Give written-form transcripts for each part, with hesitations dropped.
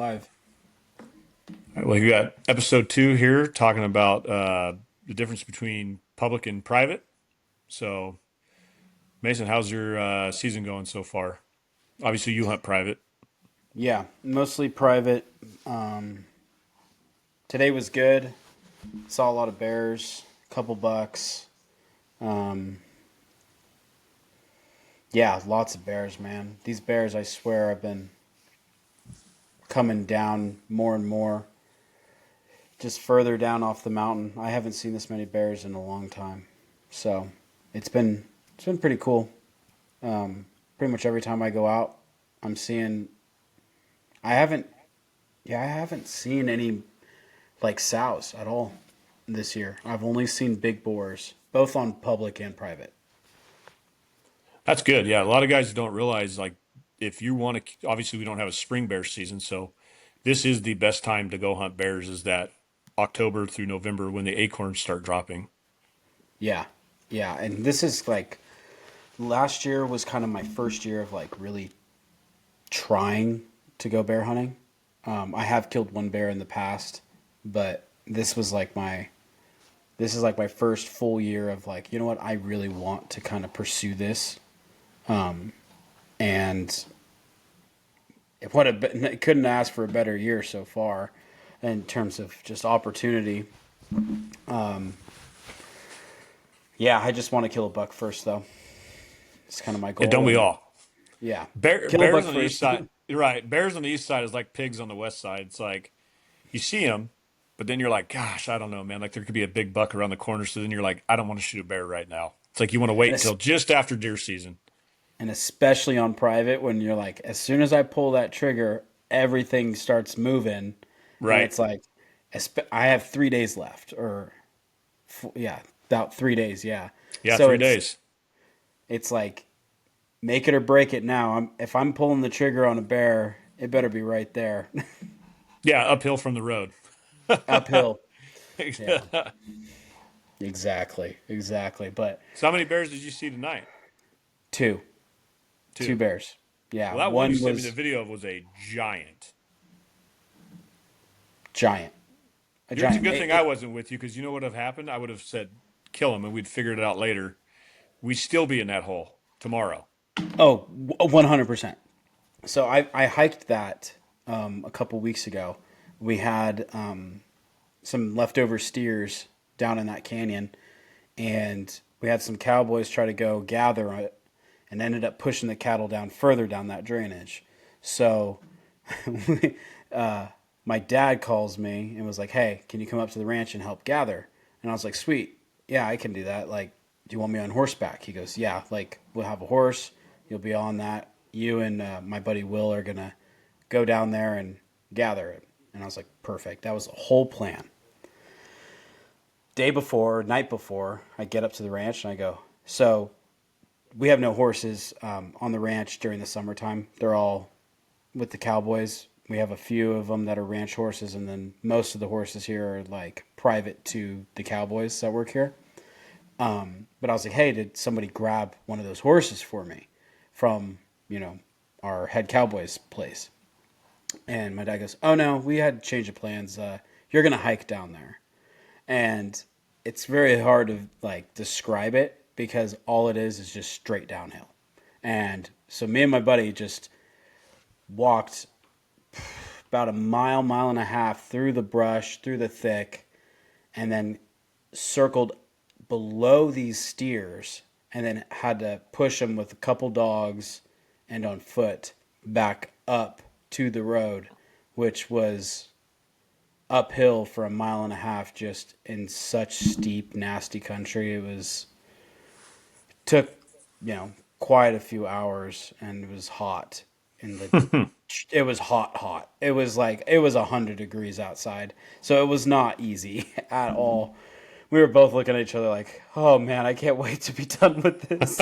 live. All right, well, you got episode 2 here talking about the difference between public and private. So, Mason, how's your season going so far? Obviously, you hunt private. Yeah, mostly private. Today was good. Saw a lot of bears, a couple bucks. Um, yeah, lots of bears, man. These bears, I swear, have been coming down more and more, just further down off the mountain. I haven't seen this many bears in a long time, so it's been it's been pretty cool. Pretty much every time I go out, I'm seeing. I haven't, yeah, I haven't seen any like sows at all this year. I've only seen big boars, both on public and private. That's good. Yeah, a lot of guys don't realize like if you want to. Obviously, we don't have a spring bear season, so this is the best time to go hunt bears. Is that October through November when the acorns start dropping? Yeah, yeah, and this is like last year was kind of my first year of like really trying to go bear hunting. I have killed one bear in the past, but this is like my first full year of like, you know what, I really want to kind of pursue this. And it couldn't ask for a better year so far in terms of just opportunity. Yeah, I just want to kill a buck first though. It's kind of my Yeah, don't goal, we and all? yeah, kill a buck Bears on the east first. side. You're right. Bears on the east side is like pigs on the west side. It's like you see them, but then you're like, gosh, I don't know, man. Like there could be a big buck around the corner. So then you're like, I don't want to shoot a bear right now. It's like you want to wait and until just after deer season. and especially on private when you're like, as soon as I pull that trigger, everything starts moving, and Right. it's like, I have 3 days left, or yeah, about 3 days, yeah. Yeah, So 3 days. it's like make it or break it now. If I'm pulling the trigger on a bear, it better be right there, Yeah, uphill from the road. uphill. Yeah, So exactly, exactly. But how many bears did you see tonight? two, two Two. bears. Yeah, Well, that one you one sent me the was video of was a giant. giant, a It's a giant. good thing I wasn't with you because you know what would have happened? I would have said, kill him, and we'd figured it out later. We'd still be in that hole tomorrow. Oh, 100%. So I hiked that a couple weeks ago. We had some leftover steers down in that canyon, and we had some cowboys try to go gather it, and ended up pushing the cattle down further down that drainage. So my dad calls me and was like, "Hey, can you come up to the ranch and help gather?" And I was like, "Sweet, yeah, I can do that. Like, do you want me on horseback?" He goes, "Yeah, like we'll have a horse. You'll be on that. You and my buddy Will are gonna go down there and gather it." And I was like, "Perfect." That was the whole plan. Day before, night before, I get up to the ranch and I go, "So we have no horses on the ranch during the summertime. They're all with the cowboys. We have a few of them that are ranch horses, and then most of the horses here are like private to the cowboys that work here." But I was like, "Hey, did somebody grab one of those horses for me from, our head cowboy's place?" And my dad goes, "Oh no, we had to change of plans. You're gonna hike down there." And it's very hard to like describe it because all it is just straight downhill. And so me and my buddy just walked about a mile, mile and a half through the brush, through the thick, and then circled below these steers, and then had to push them with a couple dogs and on foot back up to the road, which was uphill for a mile and a half, just in such steep, nasty country. Took, quite a few hours, and it was hot. And it was hot, hot. It was like it was 100 degrees outside, so it was not easy at all. We were both looking at each other like, "Oh man, I can't wait to be done with this."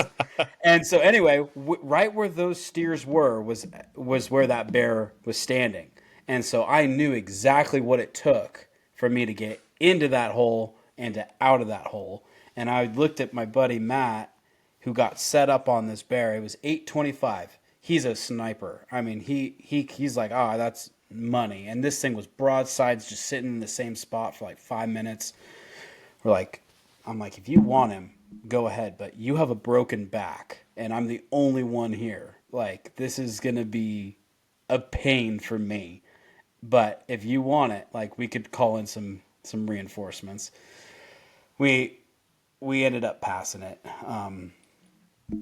And so anyway, right where those steers were was where that bear was standing. And so I knew exactly what it took for me to get into that hole and to out of that hole. And I looked at my buddy Matt, who got set up on this bear. It was 825. He's a sniper. I mean, he's like, "Oh, money. And this thing was broadsides just sitting in the same spot for like 5 minutes. We're like, I'm like, if you want him, go ahead, but you have a broken back, and I'm the only one here. Like, this is gonna be a pain for me. But if you want it, like, we could call in some reinforcements. We we ended up passing it.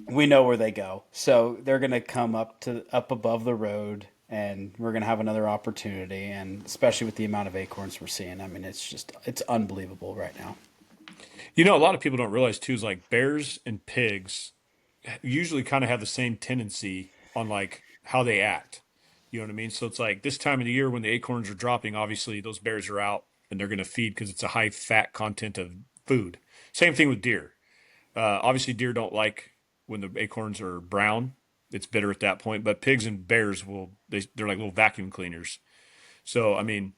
We know where they go, so they're gonna come up above the road, and we're gonna have another opportunity. And especially with the amount of acorns we're seeing, I mean, it's unbelievable right now. You know, a lot of people don't realize too is like bears and pigs usually kind of have the same tendency on like how they act. You know what I mean? So it's like this time of the year when the acorns are dropping, obviously those bears are out and they're going to feed because it's a high fat content of food. Same thing with deer. Obviously, deer don't like when the acorns are brown. It's bitter at that point. But pigs and bears they're like little vacuum cleaners. So I mean,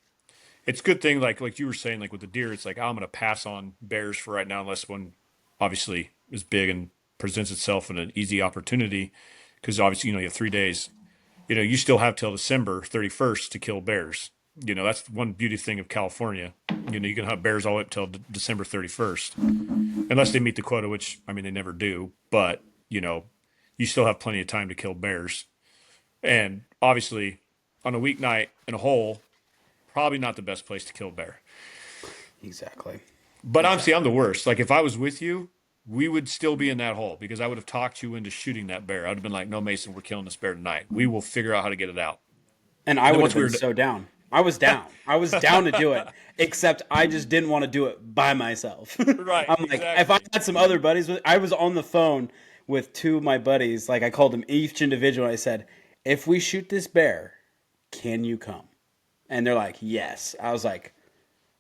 it's a good thing. Like you were saying, like with the deer, it's like, oh, I'm going to pass on bears for right now, unless one obviously is big and presents itself in an easy opportunity. Because obviously, you have 3 days. You still have till December 31st to kill bears. That's one beauty thing of California. You can hunt bears all the way up till December 31st, unless they meet the quota, which I mean they never do. But you still have plenty of time to kill bears. And obviously, on a weeknight in a hole, probably not the best place to kill bear. Exactly. But honestly, I'm Exactly. the worst. Like if I was with you, we would still be in that hole because I would have talked you into shooting that bear. I would have been like, "No, Mason, we're killing this bear tonight. We will figure out how to get it out." And I And then would have once we been were, so down. I was down. I was down to do it, except I just didn't want to do it by myself. right, I'm like, if I exactly. had some other buddies I was on the phone with two of my buddies. Like, I called them each individual. I said, if we shoot this bear, can you come? And they're like, yes. I was like,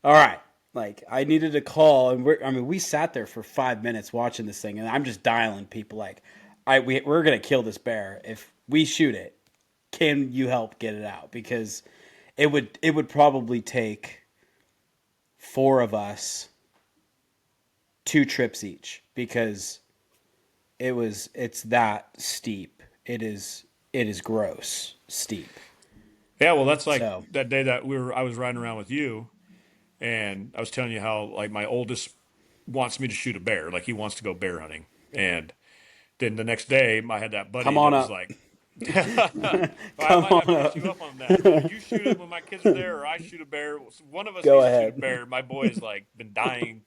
all right. Like, I needed a call, and we sat there for 5 minutes watching this thing, and I'm just dialing people like, we're gonna kill this bear if we shoot it. Can you help get it out? Because it would probably take four of us 2 trips each, because it's that steep. It is gross steep. Yeah, well, that's like So that day that I was riding around with you, and I was telling you how like my oldest wants me to shoot a bear, like he wants to go bear hunting, and then the next day I had that come buddy on that was up. like, well, I Come might have on to hit up. you up on that. Either you shoot it when my kids are there, or I shoot a bear. One of us Go needs to shoot a ahead. bear. My boy has like been dying.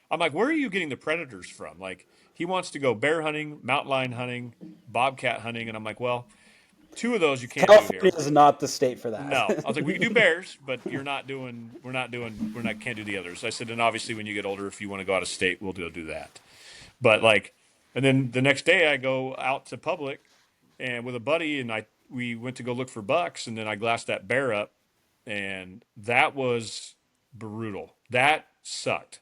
I'm like, where are you getting the predators from? Like, he wants to go bear hunting, mountain lion hunting, bobcat hunting, and I'm like, well, two of those you can't do California here. is not the state for that. No, I was like, we can do bears, but we're not can't do the others. I said, and obviously when you get older, if you want to go out of state, we'll do that. But like, and then the next day I go out to public and with a buddy, and we went to go look for bucks, and then I glassed that bear up, and that was brutal. That sucked.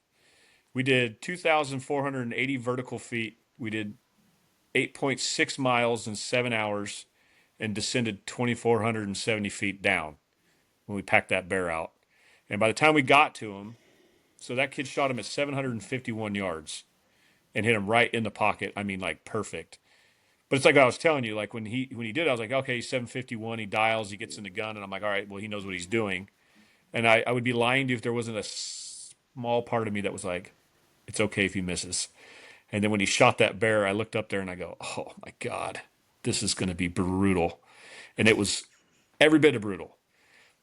We did 2,480 vertical feet. We did 8.6 miles in 7 hours, and descended 2,470 feet down when we packed that bear out. And by the time we got to him, so that kid shot him at 751 yards and hit him right in the pocket. I mean, like perfect. But it's like I was telling you, like when he did, I was like, okay, he's 751. He dials, he gets in the gun, and I'm like, all right, well, he knows what he's doing. And I would be lying to you if there wasn't a small part of me that was like, it's okay if he misses. And then when he shot that bear, I looked up there and I go, oh my God, this is going to be brutal. And it was every bit of brutal.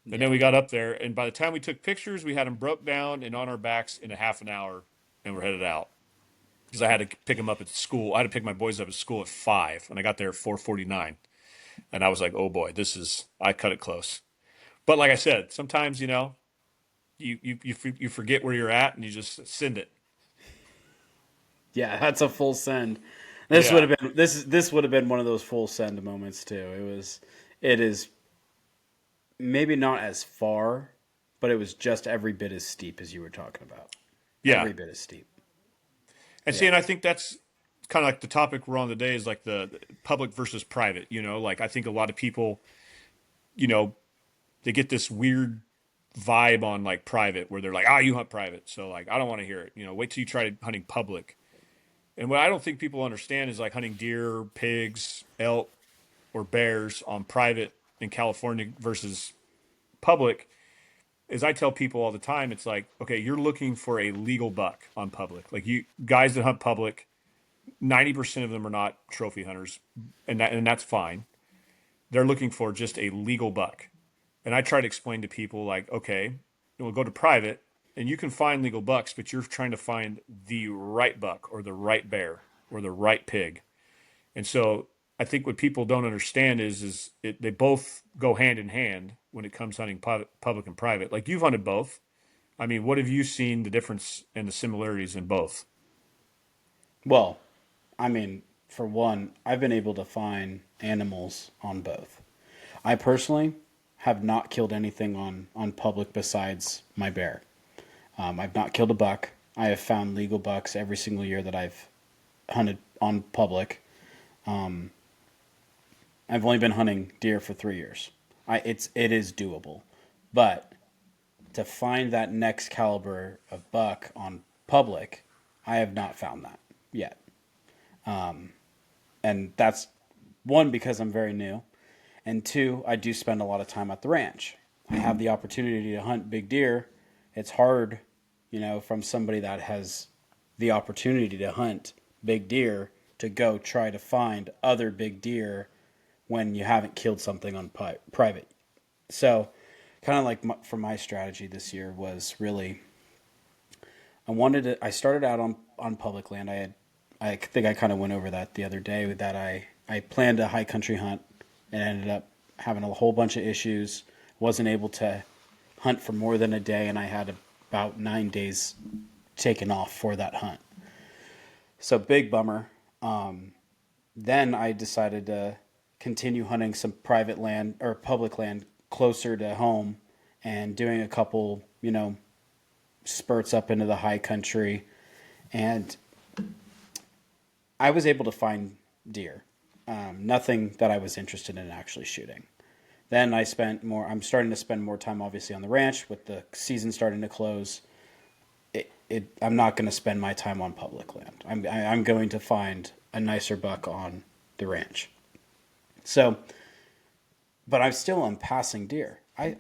And then Yeah. we got up there, and by the time we took pictures, we had him broke down and on our backs in a half an hour, and we're headed out because I had to pick him up at school. I had to pick my boys up at school at 5, and I got there at 4:49, and I was like, "Oh boy, I cut it close." But like I said, sometimes you forget where you're at, and you just send it. Yeah, that's a full send. This would Yeah, have been this would have been one of those full send moments too. It is maybe not as far, but it was just every bit as steep as you were talking about. yeah. Every bit as steep. And see, Yeah. and I think that's kind of like the topic we're on today is like the public versus private. Like I think a lot of people, you know, they get this weird vibe on like private where they're like, you hunt private. So like, I don't want to hear it. Wait till you try hunting public. And what I don't think people understand is like hunting deer, pigs, elk, or bears on private in California versus public, as I tell people all the time, it's like, okay, you're looking for a legal buck on public. Like you guys that hunt public, 90% of them are not trophy hunters, and that's fine. They're looking for just a legal buck. And I try to explain to people like, okay, we'll go to private and you can find legal bucks, but you're trying to find the right buck or the right bear or the right pig. And so I think what people don't understand they both go hand in hand when it comes hunting public and private. Like you've hunted both. I mean, what have you seen the difference and the similarities in both? Well, I mean, for one, I've been able to find animals on both. I personally have not killed anything on public besides my bear. I've not killed a buck. I have found legal bucks every single year that I've hunted on public. I've only been hunting deer for 3 years. It is doable, but to find that next caliber of buck on public, I have not found that yet. And that's one, because I'm very new, and two, I do spend a lot of time at the ranch. I have the opportunity to hunt big deer. It's hard, from somebody that has the opportunity to hunt big deer to go try to find other big deer when you haven't killed something on private. So, kind of like for my strategy this year was really, I started out on public land. I think I kind of went over that the other day, that I planned a high country hunt and ended up having a whole bunch of issues. Wasn't able to hunt for more than a day, and I had about 9 days taken off for that hunt. So big bummer. Then I decided to continue hunting some private land or public land closer to home and doing a couple, spurts up into the high country. And I was able to find deer. Nothing that I was interested in actually shooting. Then I'm starting to spend more time obviously on the ranch with the season starting to close. I'm not going to spend my time on public land. I'm going to find a nicer buck on the ranch. So, but I'm still on passing deer. I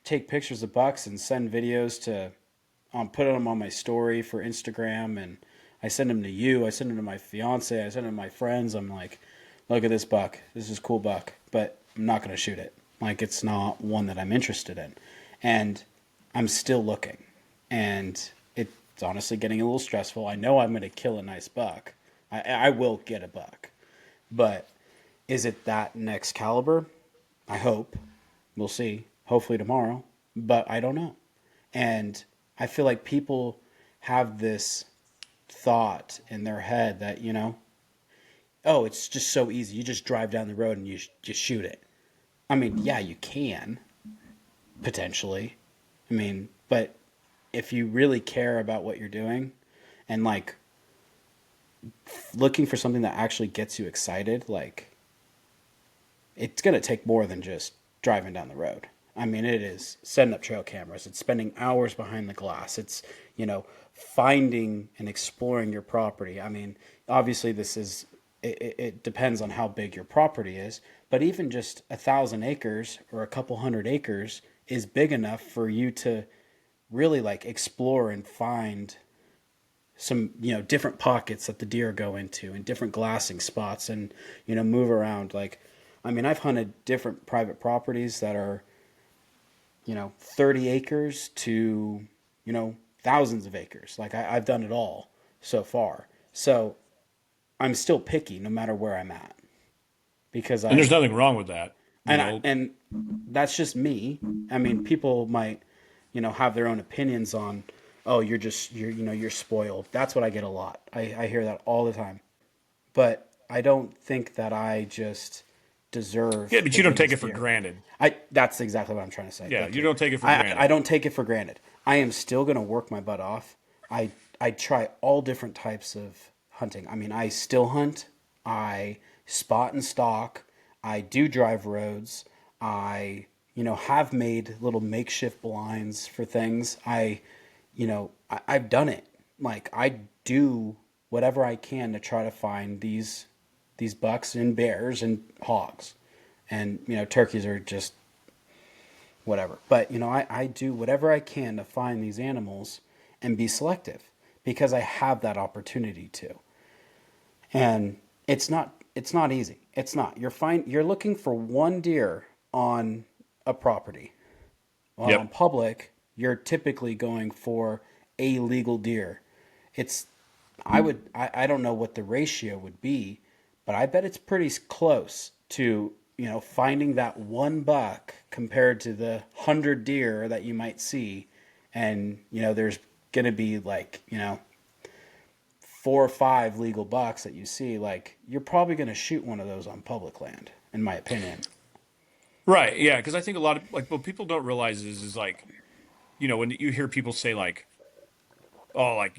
take pictures of bucks and send videos to, put them on my story for Instagram, and I send them to you. I send them to my fiance. I send them to my friends. I'm like, look at this buck. This is a cool buck, but I'm not going to shoot it. Like, it's not one that I'm interested in, and I'm still looking, and it's honestly getting a little stressful. I know I'm going to kill a nice buck. I will get a buck, but is it that next caliber? I hope. We'll see. Hopefully tomorrow, but I don't know. And I feel like people have this thought in their head that, oh, it's just so easy. You just drive down the road and you just shoot it. I mean, yeah, you can, potentially. I mean, but if you really care about what you're doing and, like, looking for something that actually gets you excited, like, it's going to take more than just driving down the road. I mean, it is setting up trail cameras. It's spending hours behind the glass. It's, finding and exploring your property. I mean, obviously it depends on how big your property is, but even just 1,000 acres or a couple hundred acres is big enough for you to really, like, explore and find some, different pockets that the deer go into and different glassing spots and, move around. Like, I mean, I've hunted different private properties that are, 30 acres to, thousands of acres. Like, I've done it all so far. So I'm still picky no matter where I'm at, because And there's nothing wrong with that. and that's just me. I mean, people might, have their own opinions on, oh, you're spoiled. That's what I get a lot. I hear that all the time. But I don't think that I just deserve Yeah, but the you don't take it biggest for deer. granted. That's exactly what I'm trying to say. Yeah, Thank you you. don't take it for I granted. don't take it for granted. I am still going to work my butt off. I try all different types of hunting. I mean, I still hunt. I spot and stalk. I do drive roads. I, have made little makeshift blinds for things. I've done it. Like, I do whatever I can to try to find these bucks and bears and hogs. And, turkeys are just whatever. But I do whatever I can to find these animals and be selective because I have that opportunity to. And it's not easy. It's not. You're looking for one deer on a property. Well, on Yep. public, you're typically going for a legal deer. It's I don't know what the ratio would be, but I bet it's pretty close to, finding that one buck compared to the 100 deer that you might see. And, there's going to be like, 4 or 5 legal bucks that you see. Like, you're probably going to shoot one of those on public land, in my opinion. Right. Yeah. Because I think a lot of like what people don't realize is like, when you hear people say like, oh, like,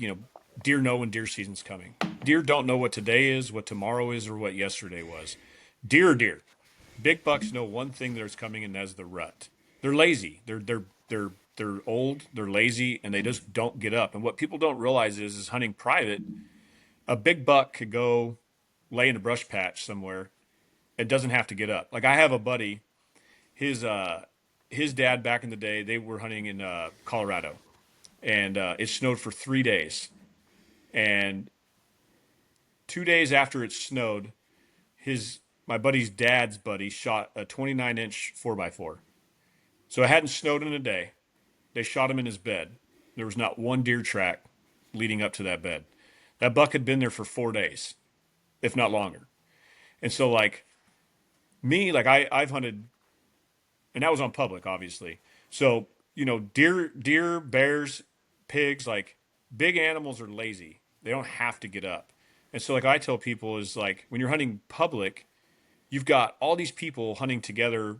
deer know when deer season's coming. Deer don't know what today is, what tomorrow is, or what yesterday was. Deer are deer. Big bucks know one thing that's coming, and that's the rut. They're lazy. They're old. They're lazy, and they just don't get up. And what people don't realize is hunting private, a big buck could go lay in a brush patch somewhere. It doesn't have to get up. Like I have a buddy, his his dad back in the day, they were hunting in Colorado, and it snowed for 3 days. And 2 days after it snowed, his my buddy's dad's buddy shot a 29-inch 4x4. So it hadn't snowed in a day. They shot him in his bed. There was not one deer track leading up to that bed. That buck had been there for 4 days, if not longer. And so, like me, like I've hunted, and that was on public, obviously. So deer, bears, pigs, like big animals are lazy. They don't have to get up. And so, like I tell people, is like when you're hunting public, you've got all these people hunting together,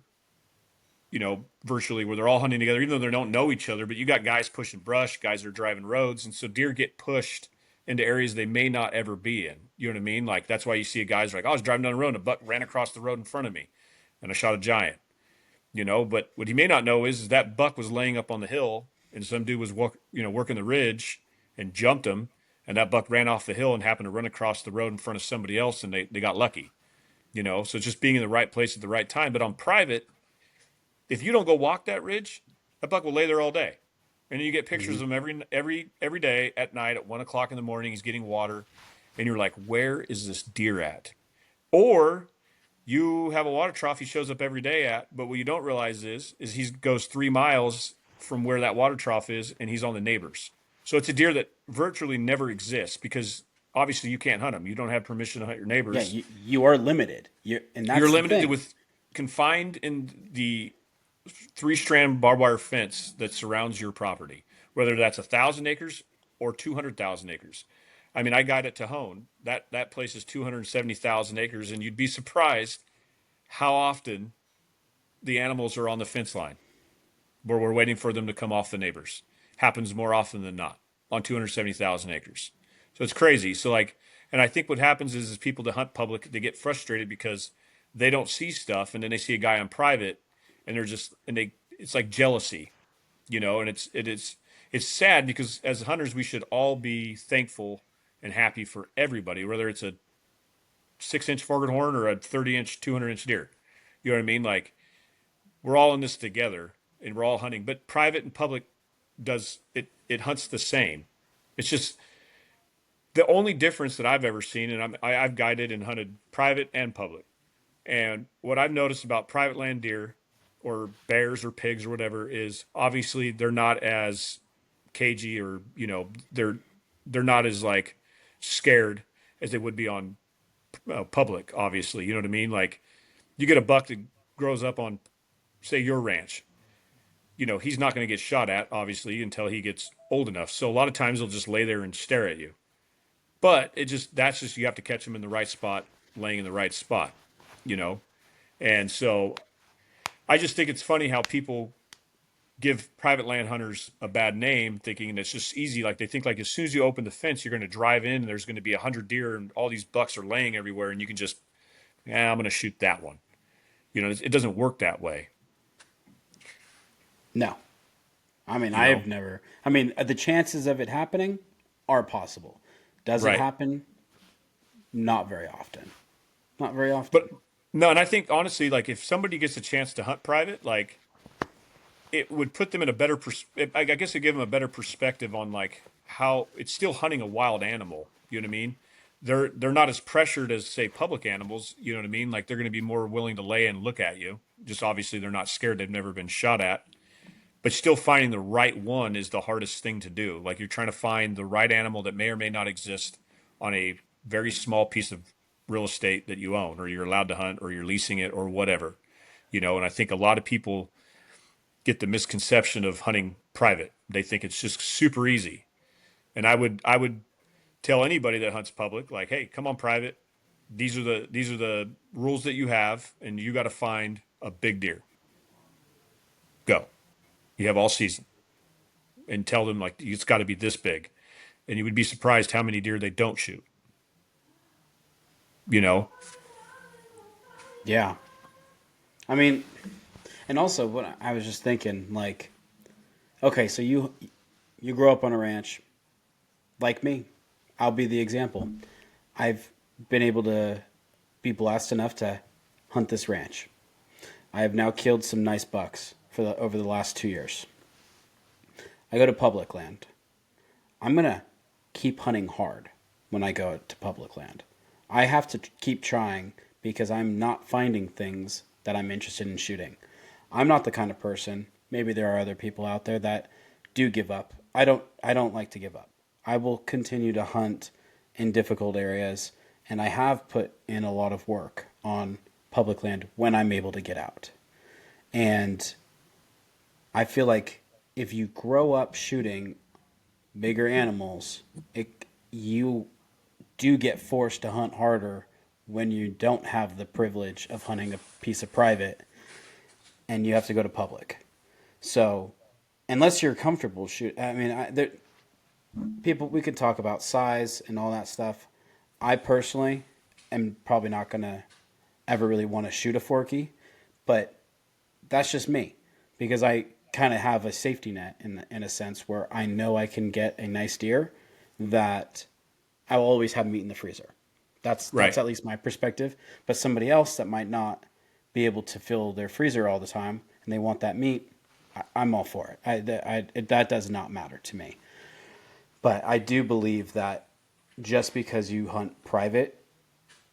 virtually where they're all hunting together, even though they don't know each other. But you got guys pushing brush, guys are driving roads, and so deer get pushed into areas they may not ever be in. You know what I mean? Like that's why you see guys like, oh, I was driving down the road and a buck ran across the road in front of me, and I shot a giant. But what he may not know is that buck was laying up on the hill, and some dude was working the ridge and jumped him, and that buck ran off the hill and happened to run across the road in front of somebody else, and they got lucky. So it's just being in the right place at the right time. But on private, if you don't go walk that ridge, that buck will lay there all day. And you get pictures Mm-hmm. of him every day at night at 1 o'clock in the morning. He's getting water, and you're like, where is this deer at? Or you have a water trough he shows up every day at, but what you don't realize is he goes 3 miles from where that water trough is, and he's on the neighbors. So it's a deer that virtually never exists because obviously you can't hunt him. You don't have permission to hunt your Yeah, neighbors. you are limited. And You're that's the limited thing. with confined in the three-strand barbed wire fence that surrounds your property, whether that's 1,000 acres or 200,000 acres. I mean, I got it to Hone. That place is 270,000 acres, and you'd be surprised how often the animals are on the fence line where we're waiting for them to come off the neighbors. Happens more often than not on 270,000 acres. So it's crazy. So like, and I think what happens is people that hunt public, they get frustrated because they don't see stuff, and then they see a guy on private, and they're just and they it's like jealousy, and it's sad because as hunters we should all be thankful and happy for everybody, whether it's a 6-inch foghorn or a 30-inch, 200-inch deer. You know what I mean? Like we're all in this together and we're all hunting. But private and public does it. It hunts the same. It's just the only difference that I've ever seen, and I've guided and hunted private and public. And what I've noticed about private land deer or bears or pigs or whatever is obviously they're not as cagey or they're not as like scared as they would be on public. Obviously, you know what I mean. Like you get a buck that grows up on say your ranch, he's not going to get shot at obviously until he gets old enough. So a lot of times he'll just lay there and stare at you. But that's just you have to catch him in the right spot, laying in the right spot, you know. And so I just think it's funny how people give private land hunters a bad name, thinking it's just easy. Like they think like as soon as you open the fence, you're going to drive in and there's going to be 100 deer and all these bucks are laying everywhere, and you can just, I'm going to shoot that one. It doesn't work that way. No. I mean, You know, the chances of it happening are possible. Does it right? happen? Not very often. Not very But often. no, and I think honestly, like if somebody gets a chance to hunt private, like it would put them in a better I guess it give them a better perspective on like how it's still hunting a wild animal. You know what I mean? They're not as pressured as say public animals. You know what I mean? Like they're going to be more willing to lay and look at you. Just obviously they're not scared. They've never been shot at. But still finding the right one is the hardest thing to do. Like you're trying to find the right animal that may or may not exist on a very small piece of real estate that you own or you're allowed to hunt or you're leasing it or whatever. And I think a lot of people get the misconception of hunting private. They think it's just super easy. And I would tell anybody that hunts public, like, hey, come on private. These are the rules that you have, and you got to find a big deer. Go. You have all season, and tell them like it's got to be this big, and you would be surprised how many deer they don't shoot. You know, Yeah. I mean, and also what I was just thinking, like, okay, so you grow up on a ranch, like me. I'll be the example. I've been able to be blessed enough to hunt this ranch. I have now killed some nice bucks over the last 2 years. I go to public land. I'm gonna keep hunting hard when I go to public land. I have to keep trying because I'm not finding things that I'm interested in shooting. I'm not the kind of person. Maybe there are other people out there that do give up. I don't like to give up. I will continue to hunt in difficult areas, and I have put in a lot of work on public land when I'm able to get out. And I feel like if you grow up shooting bigger animals, you do get forced to hunt harder when you don't have the privilege of hunting a piece of private and you have to go to public. So, unless you're comfortable shoot, I mean, people we could talk about size and all that stuff. I personally am probably not gonna ever really want to shoot a forky, but that's just me because I kind of have a safety net in a sense where I know I can get a nice deer that I will always have meat in the freezer. That's right? at least my perspective. But somebody else that might not be able to fill their freezer all the time and they want that meat, I'm all for it. That does not matter to me. But I do believe that just because you hunt private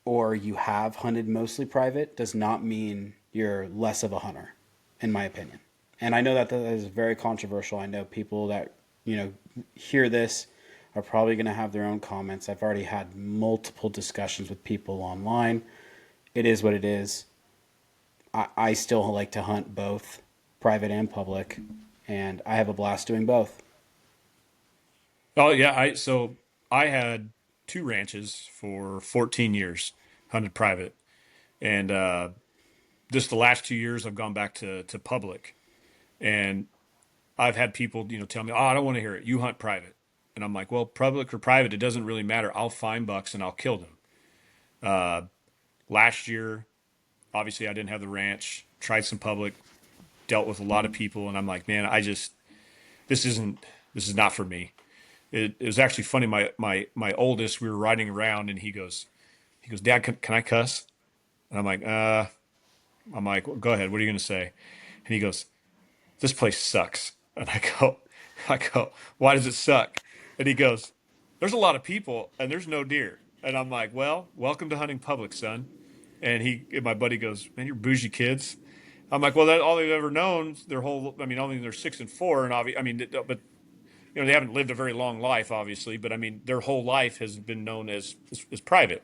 or you have hunted mostly private does not mean you're less of a hunter, in my opinion. And I know that is very controversial. I know people that, hear this are probably going to have their own comments. I've already had multiple discussions with people online. It is what it is. I still like to hunt both private and public, and I have a blast doing both. Oh yeah, I had two ranches for 14 years, hunted private, and just the last 2 years I've gone back to public, and I've had people tell me, oh, I don't want to hear it. You hunt private, and I'm like, well, public or private, it doesn't really matter. I'll find bucks and I'll kill them. Uh, Last year, obviously I didn't have the ranch. Tried some public, dealt with a lot of people, and I'm like, man, this isn't this is not for me. It was actually funny. My oldest, we were riding around, and he goes, Dad, can I cuss? And I'm like, well, go ahead. What are you gonna say? And he goes, this place sucks. And I go, why does it suck? And he goes, there's a lot of people and there's no deer. And I'm like, well, welcome to hunting public, son. And my buddy goes, man, you're bougie kids. I'm like, well, that all they've ever known their whole. I mean, only they're 6 and 4, and I mean, but they haven't lived a very long life, obviously. But I mean, their whole life has been known as private.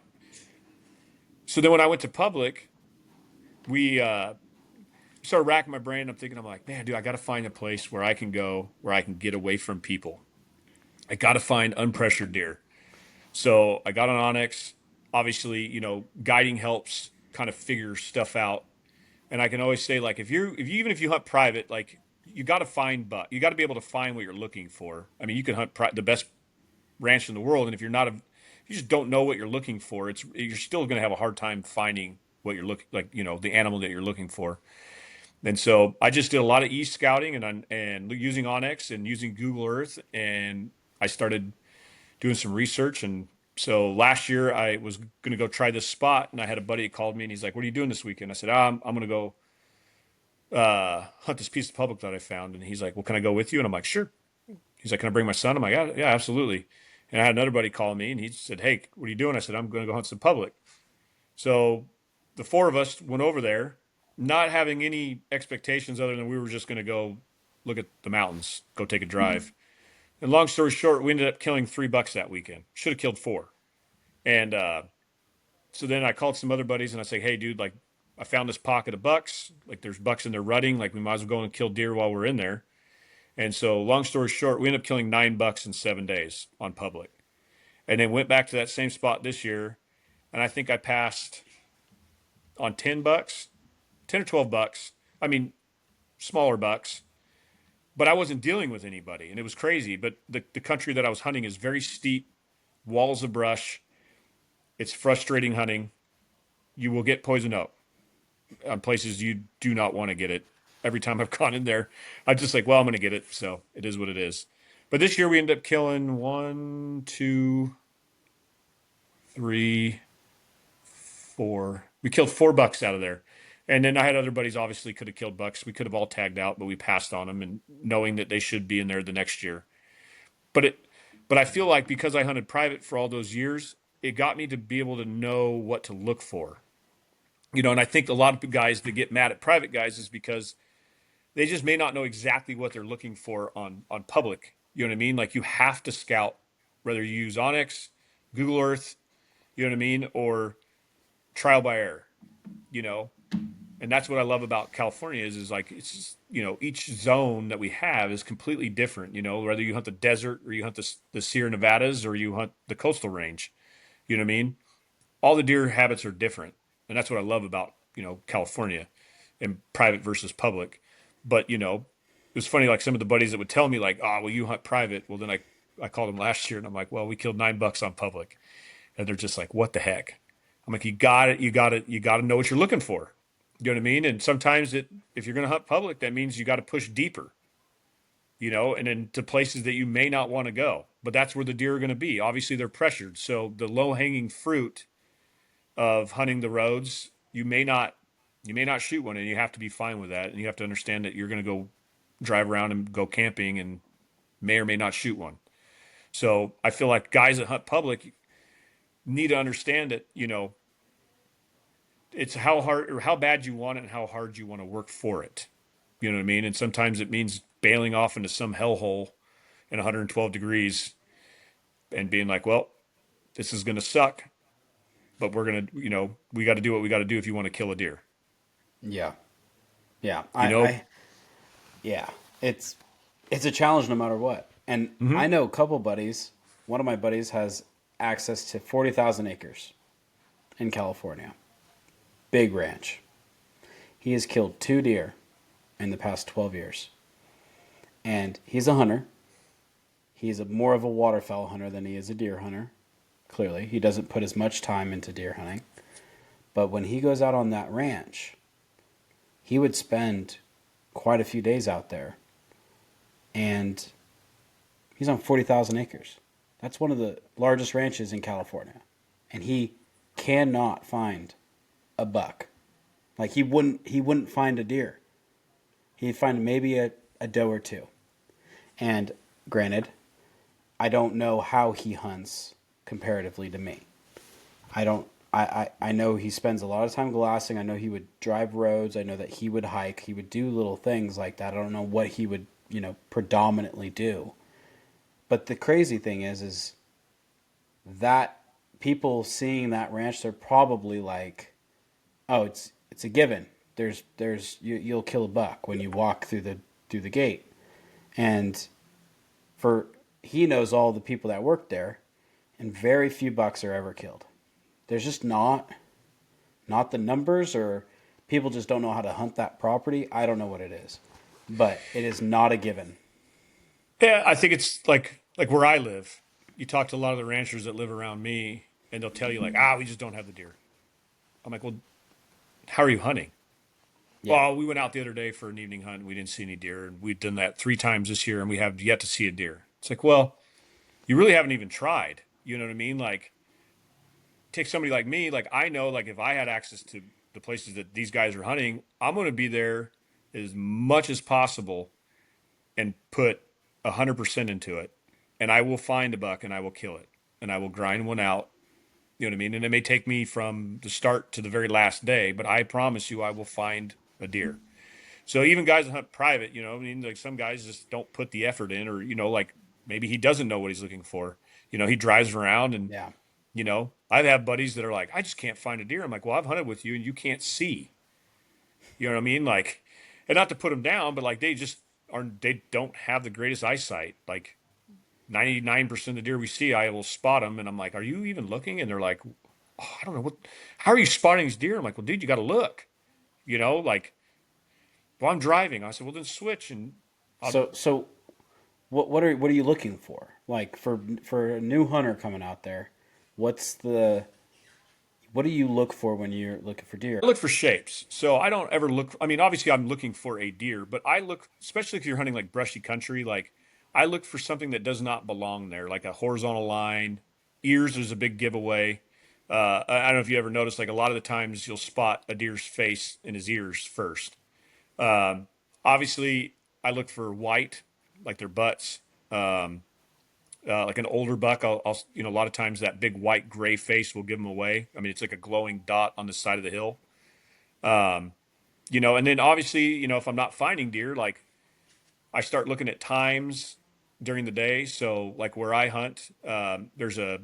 So then when I went to public, we started racking my brain. I'm like, man, dude, I got to find a place where I can go, where I can get away from people. I got to find unpressured deer. So I got on Onyx. Obviously, guiding helps kind of figure stuff out. And I can always say, like, even if you hunt private, like, you got to find you got to be able to find what you're looking for. I mean, you can hunt the best ranch in the world, and if you just don't know what you're looking for, you're still going to have a hard time finding what you're looking like, the animal that you're looking for. And so I just did a lot of scouting and using Onyx and using Google Earth, and I started doing some research. And so last year I was going to go try this spot, and I had a buddy that called me, and he's like, "What are you doing this weekend?" I said, I'm going to go hunt this piece of public that I found. And he's like, well, can I go with you? And I'm like, sure. He's like, can I bring my son? I'm like, yeah, absolutely. And I had another buddy call me and he said, hey, what are you doing? I said, I'm going to go hunt some public. So the four of us went over there, not having any expectations other than we were just going to go look at the mountains, go take a drive. And long story short, we ended up killing 3 bucks that weekend. Should have killed 4. And so then I called some other buddies and I said, hey, dude, like I found this pocket of bucks. Like there's bucks in there rutting. Like we might as well go and kill deer while we're in there. And so long story short, we ended up killing 9 bucks in 7 days on public. And then went back to that same spot this year. And I think I passed on 10 bucks, 10 or 12 bucks. I mean, smaller bucks. But I wasn't dealing with anybody. And it was crazy. But the country that I was hunting is very steep, walls of brush. It's frustrating hunting. You will get poison oak on places you do not want to get it. Every time I've gone in there, I'm just like, well, I'm going to get it. So it is what it is. But this year we ended up killing 1, 2, 3, 4. We killed 4 bucks out of there. And then I had other buddies obviously could have killed bucks. We could have all tagged out, but we passed on them and knowing that they should be in there the next year. But but I feel like because I hunted private for all those years, it got me to be able to know what to look for. And I think a lot of guys that get mad at private guys is because they just may not know exactly what they're looking for on public. You know what I mean? Like you have to scout, whether you use Onyx, Google Earth, you know what I mean, or trial by error. You know, and that's what I love about California is like it's just, each zone that we have is completely different. Whether you hunt the desert or you hunt the Sierra Nevadas or you hunt the coastal range. You know what I mean? All the deer habits are different, and that's what I love about California and private versus public. But it was funny, like some of the buddies that would tell me like, oh, well, you hunt private. Well, then I called them last year and I'm like, well, we killed 9 bucks on public, and they're just like, what the heck? I'm like, you got it, you got to know what you're looking for. You know what I mean? And sometimes if you're going to hunt public, that means you got to push deeper, and into places that you may not want to go. But that's where the deer are going to be. Obviously, they're pressured. So the low hanging fruit of hunting the roads, you may not shoot one, and you have to be fine with that. And you have to understand that you're going to go drive around and go camping and may or may not shoot one. So I feel like guys that hunt public need to understand that, it's how hard or how bad you want it and how hard you want to work for it. You know what I mean? And sometimes it means bailing off into some hellhole in 112 degrees and being like, well, this is going to suck, but we're going to, we got to do what we got to do if you want to kill a deer. Yeah. Yeah. You know? Yeah. It's a challenge no matter what. And I know a couple buddies. One of my buddies has access to 40,000 acres in California. Big ranch. He has killed 2 deer in the past 12 years. And he's a hunter. He's more of a waterfowl hunter than he is a deer hunter. Clearly, he doesn't put as much time into deer hunting. But when he goes out on that ranch, he would spend quite a few days out there. And he's on 40,000 acres. That's one of the largest ranches in California. And he cannot find a buck. Like he wouldn't find a deer. He'd find maybe a doe or 2. And granted, I don't know how he hunts comparatively to me. I know he spends a lot of time glassing. I know he would drive roads. I know that he would hike. He would do little things like that. I don't know what he would, predominantly do. But the crazy thing is that people seeing that ranch, they're probably like, oh, it's a given. You'll kill a buck when you walk through the gate. And he knows all the people that work there, and very few bucks are ever killed. There's just not the numbers, or people just don't know how to hunt that property. I don't know what it is, but it is not a given. Yeah, I think it's like where I live. You talk to a lot of the ranchers that live around me, and they'll tell you like, we just don't have the deer. I'm like, well, how are you hunting? Yeah. Well, we went out the other day for an evening hunt. And we didn't see any deer, and we've done that 3 times this year, and we have yet to see a deer. It's like, well, you really haven't even tried. You know what I mean? Like, take somebody like me. Like, I know, like, if I had access to the places that these guys are hunting, I'm going to be there as much as possible and put 100% into it. And I will find a buck and I will kill it and I will grind one out. You know what I mean? And it may take me from the start to the very last day, but I promise you I will find a deer. So even guys that hunt private, you know, I mean, like some guys just don't put the effort in, or, you know, like maybe he doesn't know what he's looking for. You know, he drives around and, Yeah. you know, I've had buddies that are like, I just can't find a deer. I'm like, well, I've hunted with you and you can't see. You know what I mean? Like, and not to put them down, but like they don't have the greatest eyesight. Like 99% of the deer we see, I will spot them. And I'm like, are you even looking? And they're like, oh, I don't know how are you spotting these deer? I'm like, well, dude, you got to look, you know, like, well, I'm driving. I said, well, then switch and I'll, So what are you looking for? Like for a new hunter coming out there, what's the what do you look for when you're looking for deer? I look for shapes. So I don't ever look. I mean, obviously, I'm looking for a deer, but I look, especially if you're hunting like brushy country, like I look for something that does not belong there, like a horizontal line. Ears is a big giveaway. I don't know if you ever noticed, like a lot of the times you'll spot a deer's face and his ears first. Um, Obviously, I look for white, like their butts. Um, like an older buck, you know, a lot of times that big white gray face will give them away. I mean, it's like a glowing dot on the side of the hill. Um, you know, and then obviously, you know, if I'm not finding deer, like I start looking at times during the day. So, like where I hunt, there's a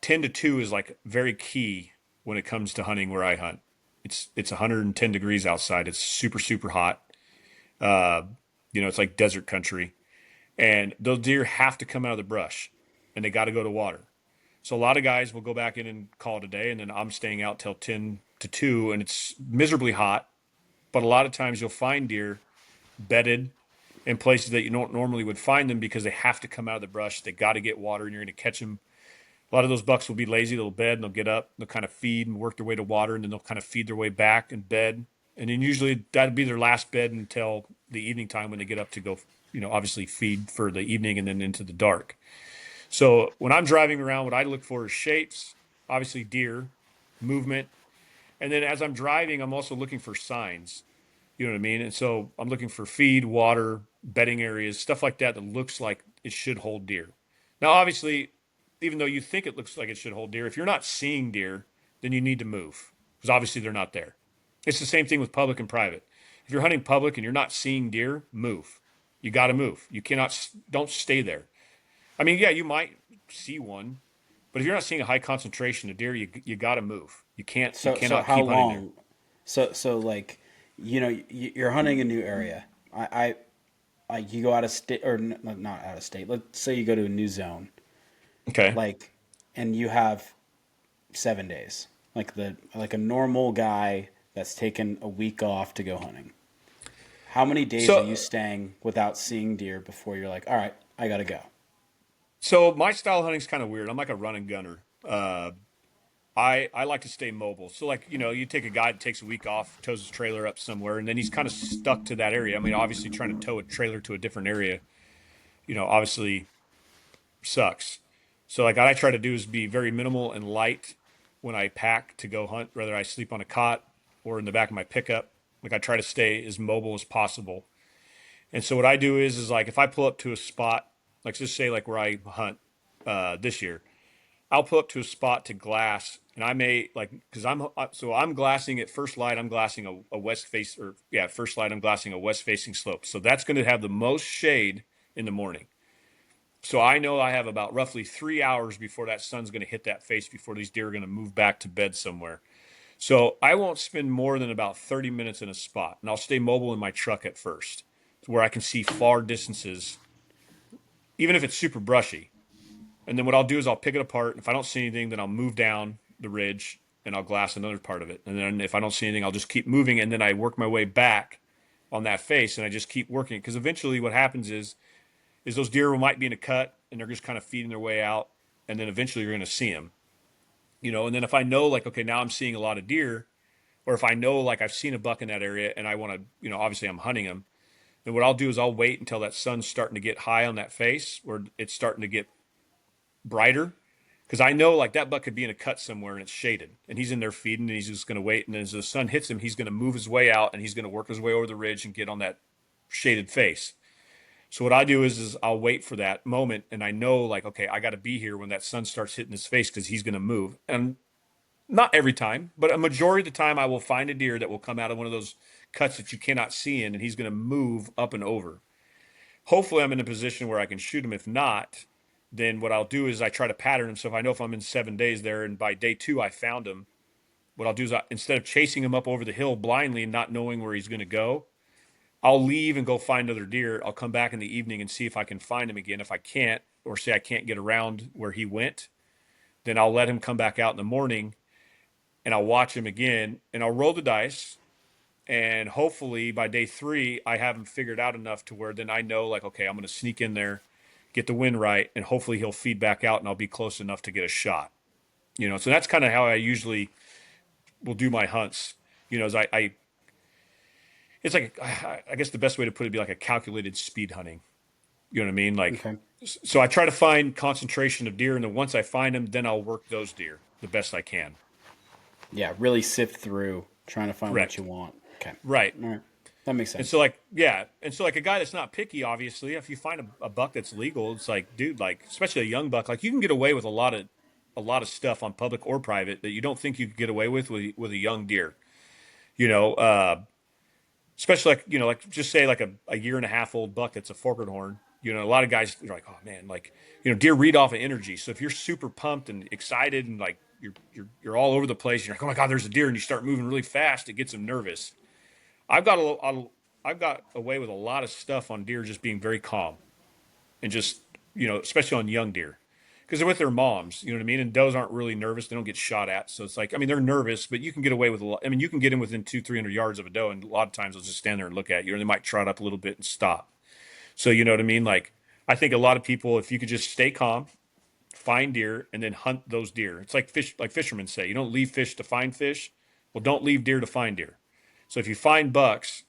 10 to 2 is like very key when it comes to hunting where I hunt. It's 110 degrees outside. It's super super hot. Uh, you know, it's like desert country, and those deer have to come out of the brush, and they got to go to water. So a lot of guys will go back in and call it a day, and then I'm staying out till 10 to 2, and it's miserably hot. But a lot of times you'll find deer bedded in places that you don't normally would find them because they have to come out of the brush. They got to get water, and you're going to catch them. A lot of those bucks will be lazy. They'll bed and they'll get up. They'll kind of feed and work their way to water, and then they'll kind of feed their way back and bed. And then usually that'd be their last bed until the evening time when they get up to go, you know, obviously feed for the evening and then into the dark. So when I'm driving around, what I look for is shapes, obviously deer, movement, and then as I'm driving, I'm also looking for signs. You know what I mean? And so I'm looking for feed, water, bedding areas, stuff like that that looks like it should hold deer. Now, obviously, even though you think it looks like it should hold deer, if you're not seeing deer, then you need to move because obviously they're not there. It's the same thing with public and private. If you're hunting public and you're not seeing deer, move. You got to move. You cannot, don't stay there. I mean, yeah, you might see one, but if you're not seeing a high concentration of deer, you got to move. You So cannot how keep hunting there. long? So like, you're hunting a new area. You go out of state or not out of state. Let's say you go to a new zone, Okay. like, and you have 7 days, like a normal guy that's taken a week off to go hunting. How many days are you So, staying without seeing deer before you're like, all right, I gotta go? so my style of hunting is kind of weird. I'm like a run and gunner. I like to stay mobile. So like, you know, you take a guy that takes a week off, tows his trailer up somewhere, and then he's kind of stuck to that area. I mean, obviously trying to tow a trailer to a different area, you know, obviously sucks. So like what I try to do is be very minimal and light when I pack to go hunt, whether I sleep on a cot or in the back of my pickup. Like I try to stay as mobile as possible. And so what I do is like if I pull up to a spot, like just say like where I hunt this year, I'll pull up to a spot to glass, and I may like because I'm glassing at first light. I'm glassing a west face or yeah, first light. I'm glassing a west facing slope, so that's going to have the most shade in the morning. So I know I have about roughly 3 hours before that sun's going to hit that face before these deer are going to move back to bed somewhere. So I won't spend more than about 30 minutes in a spot, and I'll stay mobile in my truck at first, where I can see far distances, even if it's super brushy. And then what I'll do is I'll pick it apart. If I don't see anything, then I'll move down the ridge and I'll glass another part of it. And then if I don't see anything, I'll just keep moving. And then I work my way back on that face and I just keep working. Because eventually what happens is those deer might be in a cut and they're just kind of feeding their way out. And then eventually you're going to see them, you know. And then if I know like, okay, now I'm seeing a lot of deer, or if I know like I've seen a buck in that area and I want to, you know, obviously I'm hunting them, then what I'll do is I'll wait until that sun's starting to get high on that face or it's starting to get brighter because Because I know like that buck could be in a cut somewhere and it's shaded and he's in there feeding and he's just going to wait. And as the sun hits him, he's going to move his way out and he's going to work his way over the ridge and get on that shaded face. So what I do is I'll wait for that moment and I know like, okay, I got to be here when that sun starts hitting his face because he's going to move. And not every time, but a majority of the time I will find a deer that will come out of one of those cuts that you cannot see in and he's going to move up and over. Hopefully I'm in a position where I can shoot him. If not, then what I'll do is I try to pattern him. So if I know if I'm in 7 days there and by day 2 I found him, what I'll do is instead of chasing him up over the hill blindly and not knowing where he's going to go, I'll leave and go find another deer. I'll come back in the evening and see if I can find him again. If I can't, or say I can't get around where he went, then I'll let him come back out in the morning and I'll watch him again and I'll roll the dice. And hopefully by day 3, I have him figured out enough to where then I know like, okay, I'm going to sneak in there, get the wind right, and hopefully he'll feed back out and I'll be close enough to get a shot. So that's kind of how I usually will do my hunts. As I it's like, I guess the best way to put it would be like a calculated speed hunting. You know what I mean? Like, Okay. so I try to find concentration of deer, and then once I find them, then I'll work those deer the best I can. Yeah, really sift through trying to find what Correct. you want. Okay. Right. All right. That makes And sense. so like, yeah. And so like a guy that's not picky, obviously, if you find a buck that's legal, it's like, dude, like, especially a young buck, like you can get away with a lot of stuff on public or private that you don't think you could get away with a young deer. You know, especially like, like just say like a year and a half old buck that's a forked horn. A lot of guys are like, oh man, like, deer read off of energy. So if you're super pumped and excited and like you're all over the place, you're like, oh my God, there's a deer, and you start moving really fast, it gets them nervous. I've got I've got away with a lot of stuff on deer just being very calm and just, especially on young deer because they're with their moms, you know what I mean? And does aren't really nervous. They don't get shot at. So it's like, I mean, they're nervous, but you can get away with a lot. I mean, you can get in within 200-300 yards of a doe. And a lot of times they'll just stand there and look at you, and they might trot up a little bit and stop. So, you know what I mean? Like, I think a lot of people, if you could just stay calm, find deer, and then hunt those deer. It's like like fishermen say, you don't leave fish to find fish. Well, don't leave deer to find deer. So if you find bucks,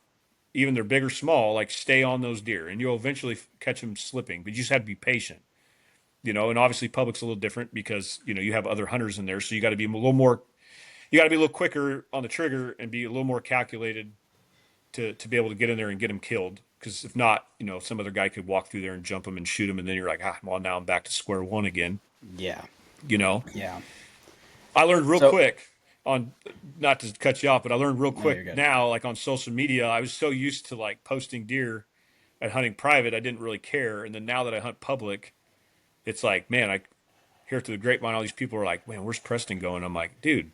even they're big or small, like stay on those deer and you'll eventually catch them slipping, but you just have to be patient, and obviously public's a little different because, you have other hunters in there. So you got to be a little more, you got to be a little quicker on the trigger and be a little more calculated to be able to get in there and get them killed. Because if not, some other guy could walk through there and jump them and shoot them. And then you're like, well, now I'm back to square one again. Yeah. You know, Yeah. I learned real So, quick on, not to cut you off, but I learned real no, you're quick good. now, like on social media, I was so used to like posting deer at hunting private, I didn't really care. And then now that I hunt public, it's like, man, I hear through the grapevine, all these people are like, man, where's Preston going? I'm like, dude,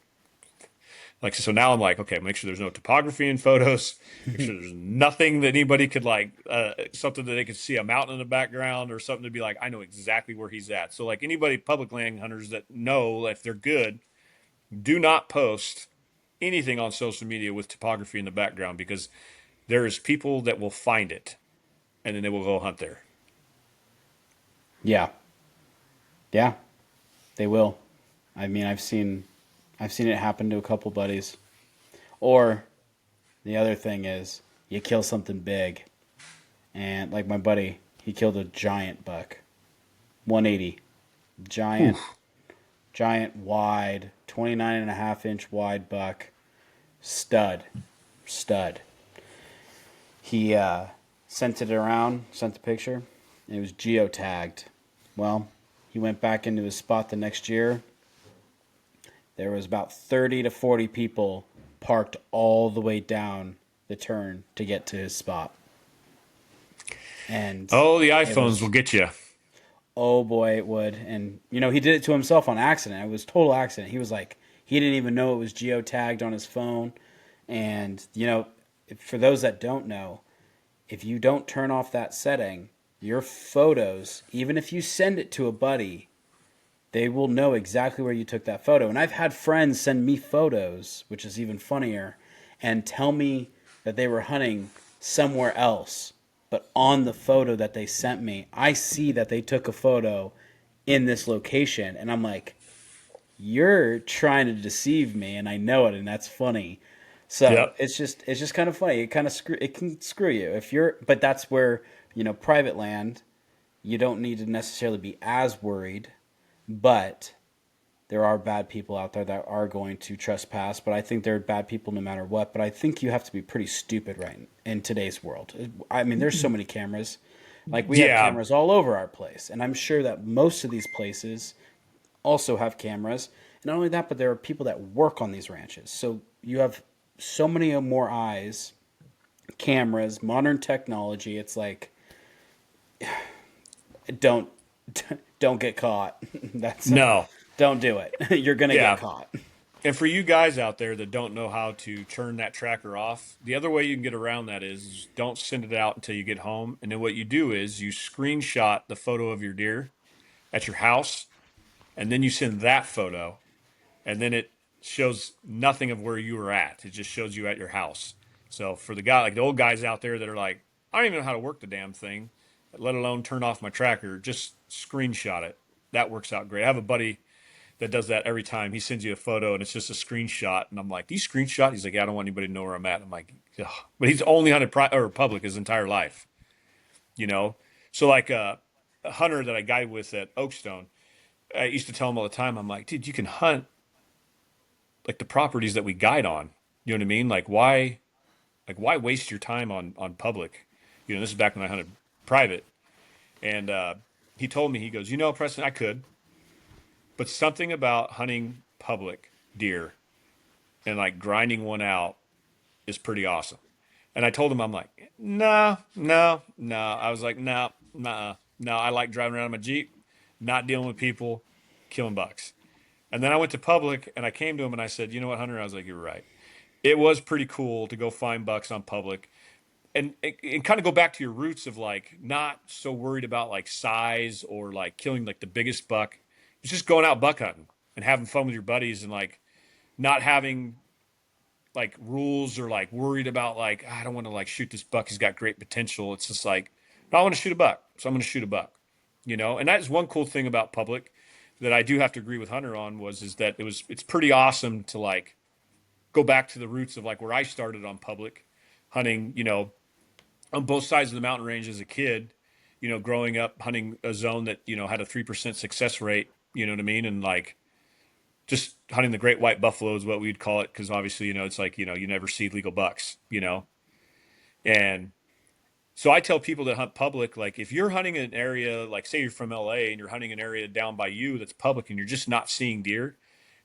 like, so now I'm like, okay, make sure there's no topography in photos, make sure there's nothing that anybody could like, something that they could see a mountain in the background or something to be like, I know exactly where he's at. So like anybody, public land hunters that know if they're good, do not post anything on social media with topography in the background because there is people that will find it and then they will go hunt there. Yeah. Yeah. They will. I mean, I've seen it happen to a couple buddies. Or the other thing is you kill something big, and like my buddy, he killed a giant buck, 180, giant, Oof. giant wide, 29 and a half inch wide buck, stud, stud. He sent it around, sent the picture, and it was geotagged. Well, he went back into his spot the next year. There was about 30 to 40 people parked all the way down the turn to get to his spot. And Oh, the it iPhones will was, get you. oh boy, it would. And, he did it to himself on accident. It was total accident. He was like, he didn't even know it was geotagged on his phone. And, for those that don't know, if you don't turn off that setting, your photos, even if you send it to a buddy, they will know exactly where you took that photo. And I've had friends send me photos, which is even funnier, and tell me that they were hunting somewhere else. But on the photo that they sent me, I see that they took a photo in this location. And I'm like, you're trying to deceive me, and I know it, and that's funny. So Yep. it's just kind of funny. It can screw you if you're, but that's where, private land, you don't need to necessarily be as worried, but there are bad people out there that are going to trespass, but I think they're bad people no matter what. But I think you have to be pretty stupid right in today's world. I mean, there's so many cameras. Like we have Yeah. cameras all over our place, and I'm sure that most of these places also have cameras. And not only that, but there are people that work on these ranches. So you have so many more eyes, cameras, modern technology. It's like don't don't get caught. That's No. don't do it. You're gonna get Yeah. caught. And for you guys out there that don't know how to turn that tracker off, the other way you can get around that is don't send it out until you get home. And then what you do is you screenshot the photo of your deer at your house, and then you send that photo, and then it shows nothing of where you were at. It just shows you at your house. So for the guy, like the old guys out there that are like, I don't even know how to work the damn thing, let alone turn off my tracker, just screenshot it. That works out great. I have a buddy that does that every time. He sends you a photo and it's just a screenshot. And I'm like, do you screenshot? He's like, yeah, I don't want anybody to know where I'm at. I'm like, ugh. But he's only hunted or public his entire life, you know? So like a hunter that I guide with at Oakstone, I used to tell him all the time, I'm like, dude, you can hunt like the properties that we guide on. You know what I mean? Like why waste your time on public? You know, this is back when I hunted private. And he told me, he goes, you know, Preston, I could, but something about hunting public deer and like grinding one out is pretty awesome. And I told him, I'm like, no, no, no. I was like, no, nah, no. I like driving around in my Jeep, not dealing with people, killing bucks. And then I went to public and I came to him and I said, you know what, Hunter? I was like, you're right. It was pretty cool to go find bucks on public and kind of go back to your roots of like not so worried about like size or like killing like the biggest buck. It's just going out buck hunting and having fun with your buddies and like not having like rules or like worried about like I don't want to like shoot this buck. He's got great potential. It's just like no, I want to shoot a buck, so I'm going to shoot a buck. You know, and that is one cool thing about public that I do have to agree with Hunter on was is that it's pretty awesome to like go back to the roots of like where I started on public hunting. You know, on both sides of the mountain range as a kid. You know, growing up hunting a zone that you know had a 3% success rate. You know what I mean, and like just hunting the great white buffalo is what we'd call it because obviously you know it's like you know you never see legal bucks you know and so I tell people that hunt public like if you're hunting an area like say you're from LA and you're hunting an area down by you that's public and you're just not seeing deer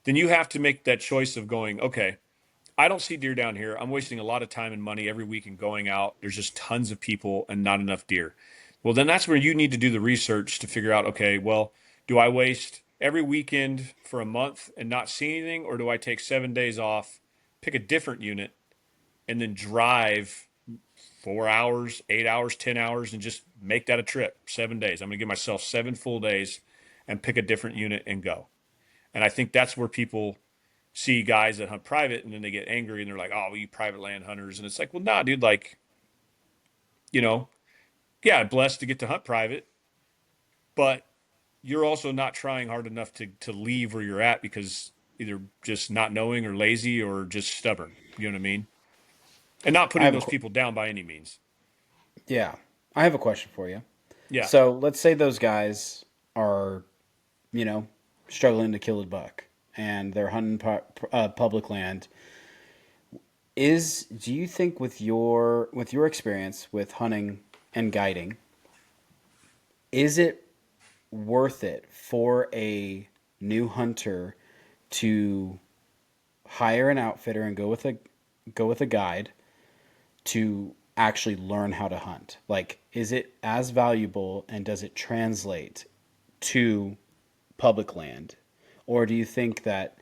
then you have to make that choice of going okay I don't see deer down here I'm wasting a lot of time and money every week and going out there's just tons of people and not enough deer well then that's where you need to do the research to figure out okay well do I waste every weekend for a month and not see anything, or do I take 7 days off, pick a different unit, and then drive 4 hours, 8 hours, 10 hours, and just make that a trip? 7 days. I'm going to give myself 7 full days and pick a different unit and go. And I think that's where people see guys that hunt private and then they get angry and they're like, oh, well, you private land hunters. And it's like, well, nah, dude, like, you know, yeah, blessed to get to hunt private, but you're also not trying hard enough to leave where you're at because either just not knowing or lazy or just stubborn. You know what I mean? And not I putting have a those people down by any means. yeah. I have a question for you. Yeah. So let's say those guys are, you know, struggling to kill a buck, and they're hunting public land. Do you think with your experience with hunting and guiding, is it worth it for a new hunter to hire an outfitter and go with a guide to actually learn how to hunt? Like, is it as valuable and does it translate to public land? Or do you think that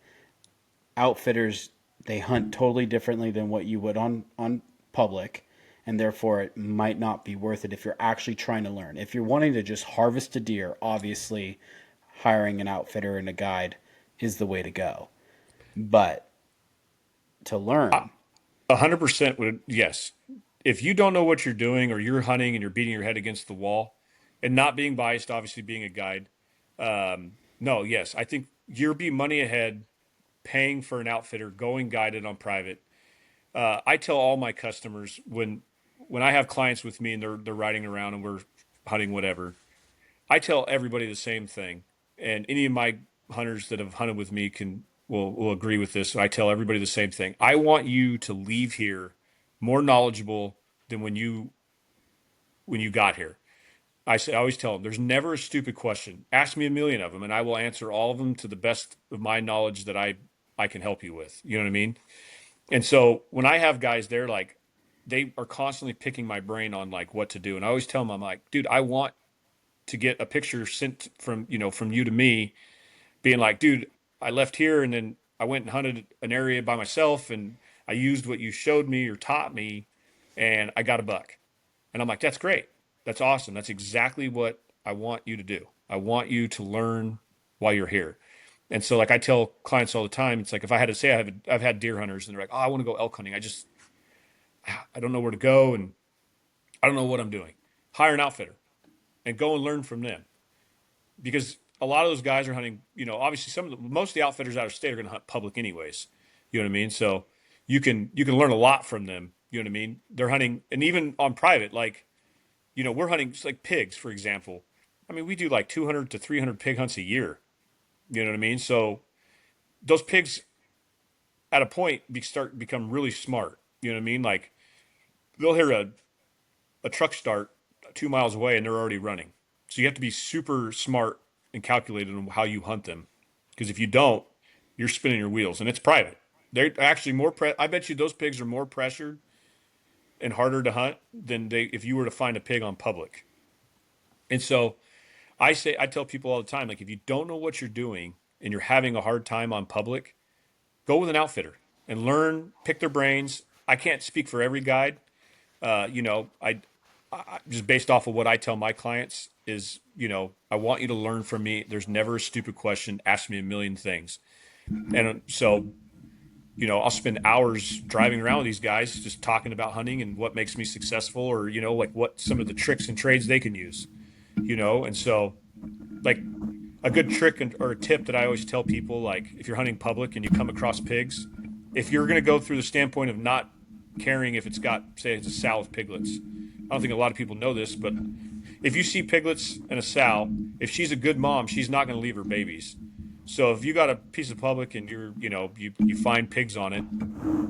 outfitters they hunt totally differently than what you would on public and therefore it might not be worth it if you're actually trying to learn. If you're wanting to just harvest a deer, obviously hiring an outfitter and a guide is the way to go. But to learn, 100% would, yes. If you don't know what you're doing or you're hunting and you're beating your head against the wall and not being biased, obviously being a guide, no, yes. I think you'll be money ahead paying for an outfitter, going guided on private. I tell all my customers when I have clients with me and they're riding around and we're hunting whatever, I tell everybody the same thing. And any of my hunters that have hunted with me will agree with this. I tell everybody the same thing. I want you to leave here more knowledgeable than when you got here. I always tell them there's never a stupid question. Ask me a million of them, and I will answer all of them to the best of my knowledge that I can help you with. You know what I mean? And so when I have guys there, like they are constantly picking my brain on like what to do, and I always tell them, I'm like, dude, I want to get a picture sent from you to me, being like, dude, I left here and then I went and hunted an area by myself, and I used what you showed me or taught me, and I got a buck. And I'm like, that's great. That's awesome. That's exactly what I want you to do. I want you to learn while you're here. And so, like I tell clients all the time, it's like if I had to say I've had deer hunters and they're like, oh, I want to go elk hunting. I don't know where to go and I don't know what I'm doing. Hire an outfitter and go and learn from them because a lot of those guys are hunting. Obviously most of the outfitters out of state are going to hunt public anyways. You know what I mean? So you can learn a lot from them. You know what I mean? They're hunting, and even on private, like we're hunting just like pigs, for example. I mean, we do like 200 to 300 pig hunts a year. You know what I mean? So those pigs at a point become really smart. You know what I mean? Like they'll hear a truck start 2 miles away and they're already running. So you have to be super smart and calculated on how you hunt them. Because if you don't, you're spinning your wheels and it's private. They're actually I bet you those pigs are more pressured and harder to hunt than if you were to find a pig on public. And so I tell people all the time, like if you don't know what you're doing and you're having a hard time on public, go with an outfitter and pick their brains. I can't speak for every guide. I just based off of what I tell my clients is, I want you to learn from me. There's never a stupid question. Ask me a million things. And so, I'll spend hours driving around with these guys just talking about hunting and what makes me successful or, like what some of the tricks and trades they can use, and so like a good trick or a tip that I always tell people, like if you're hunting public and you come across pigs, if you're going to go through the standpoint of not caring if say it's a sow with piglets, I don't think a lot of people know this, but if you see piglets and a sow, if she's a good mom, she's not going to leave her babies. So if you got a piece of public and you find pigs on it,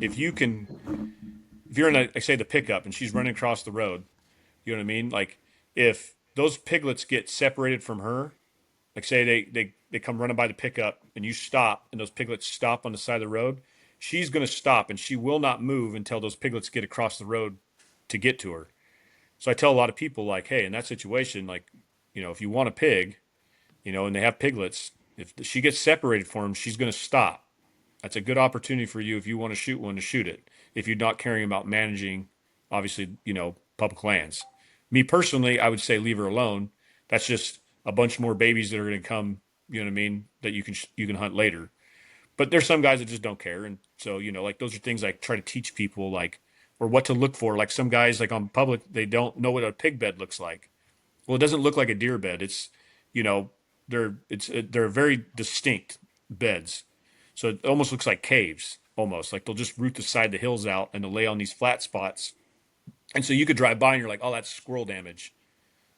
if you're in say the pickup and she's running across the road, you know what I mean? Like if those piglets get separated from her, like say they come running by the pickup and you stop and those piglets stop on the side of the road, she's going to stop and she will not move until those piglets get across the road to get to her. So I tell a lot of people like, hey, in that situation, like, if you want a pig, and they have piglets, if she gets separated from them, she's going to stop. That's a good opportunity for you if you want to shoot one to shoot it. If you're not caring about managing, obviously, public lands. Me personally, I would say leave her alone. That's just a bunch more babies that are going to come. You know what I mean? That you can hunt later. But there's some guys that just don't care, and so like those are things I try to teach people, like or what to look for. Like some guys, like on public, they don't know what a pig bed looks like. Well, it doesn't look like a deer bed. It's you know they're very distinct beds, so it almost looks like caves. Almost like they'll just root the side of the hills out and they'll lay on these flat spots. And so you could drive by and you're like, oh, that's squirrel damage.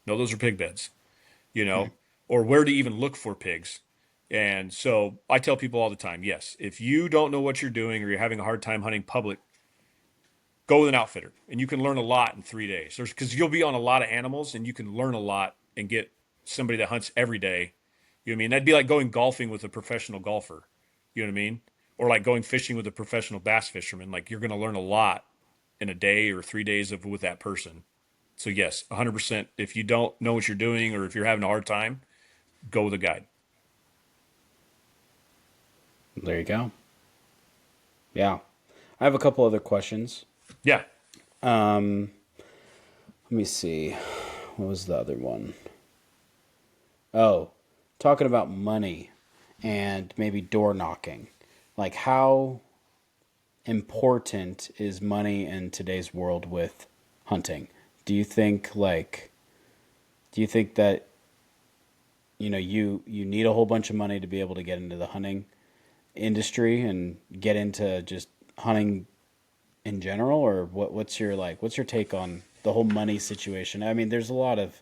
No, those are pig beds, Hmm. or where to even look for pigs. And so I tell people all the time, yes, if you don't know what you're doing or you're having a hard time hunting public, go with an outfitter and you can learn a lot in 3 days. Because you'll be on a lot of animals and you can learn a lot and get somebody that hunts every day. You know what I mean? That'd be like going golfing with a professional golfer. You know what I mean? Or like going fishing with a professional bass fisherman. Like you're going to learn a lot in a day or 3 days with that person. So yes, 100%. If you don't know what you're doing or if you're having a hard time, go with a guide. There you go. Yeah. I have a couple other questions. Yeah. Um, Let me see. What was the other one? Oh, talking about money and maybe door knocking. Like, how important is money in today's world with hunting? Do you think that you need a whole bunch of money to be able to get into the hunting industry and get into just hunting in general, or what's your take on the whole money situation? I mean, there's a lot of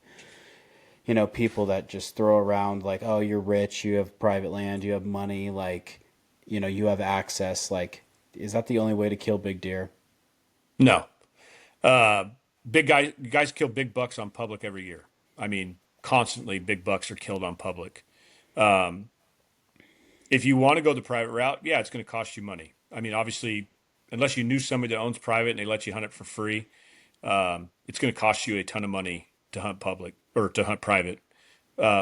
people that just throw around like, oh, you're rich, you have private land, you have money, like, you have access. Like, is that the only way to kill big deer? No. Uh, big guys kill big bucks on public every year. I mean, constantly big bucks are killed on public. Um, if you want to go the private route, yeah, it's going to cost you money. I mean, obviously, unless you knew somebody that owns private and they let you hunt it for free, it's going to cost you a ton of money to hunt public or to hunt private,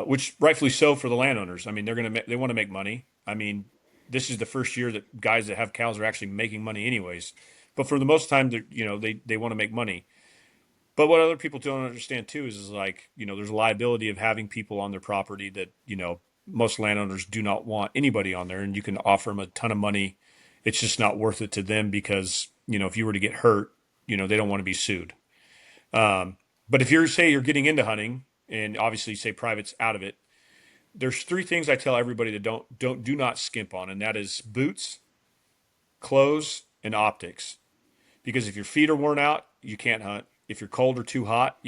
which rightfully so for the landowners. I mean, they want to make money. I mean, this is the first year that guys that have cows are actually making money, anyways. But for the most time, they want to make money. But what other people don't understand too is like, there's a liability of having people on their property that, most landowners do not want anybody on there, and you can offer them a ton of money. It's just not worth it to them because, if you were to get hurt, they don't want to be sued. But if you're getting into hunting and obviously say private's out of it, there's three things I tell everybody that do not skimp on, and that is boots, clothes, and optics. Because if your feet are worn out, you can't hunt. If you're cold or too hot,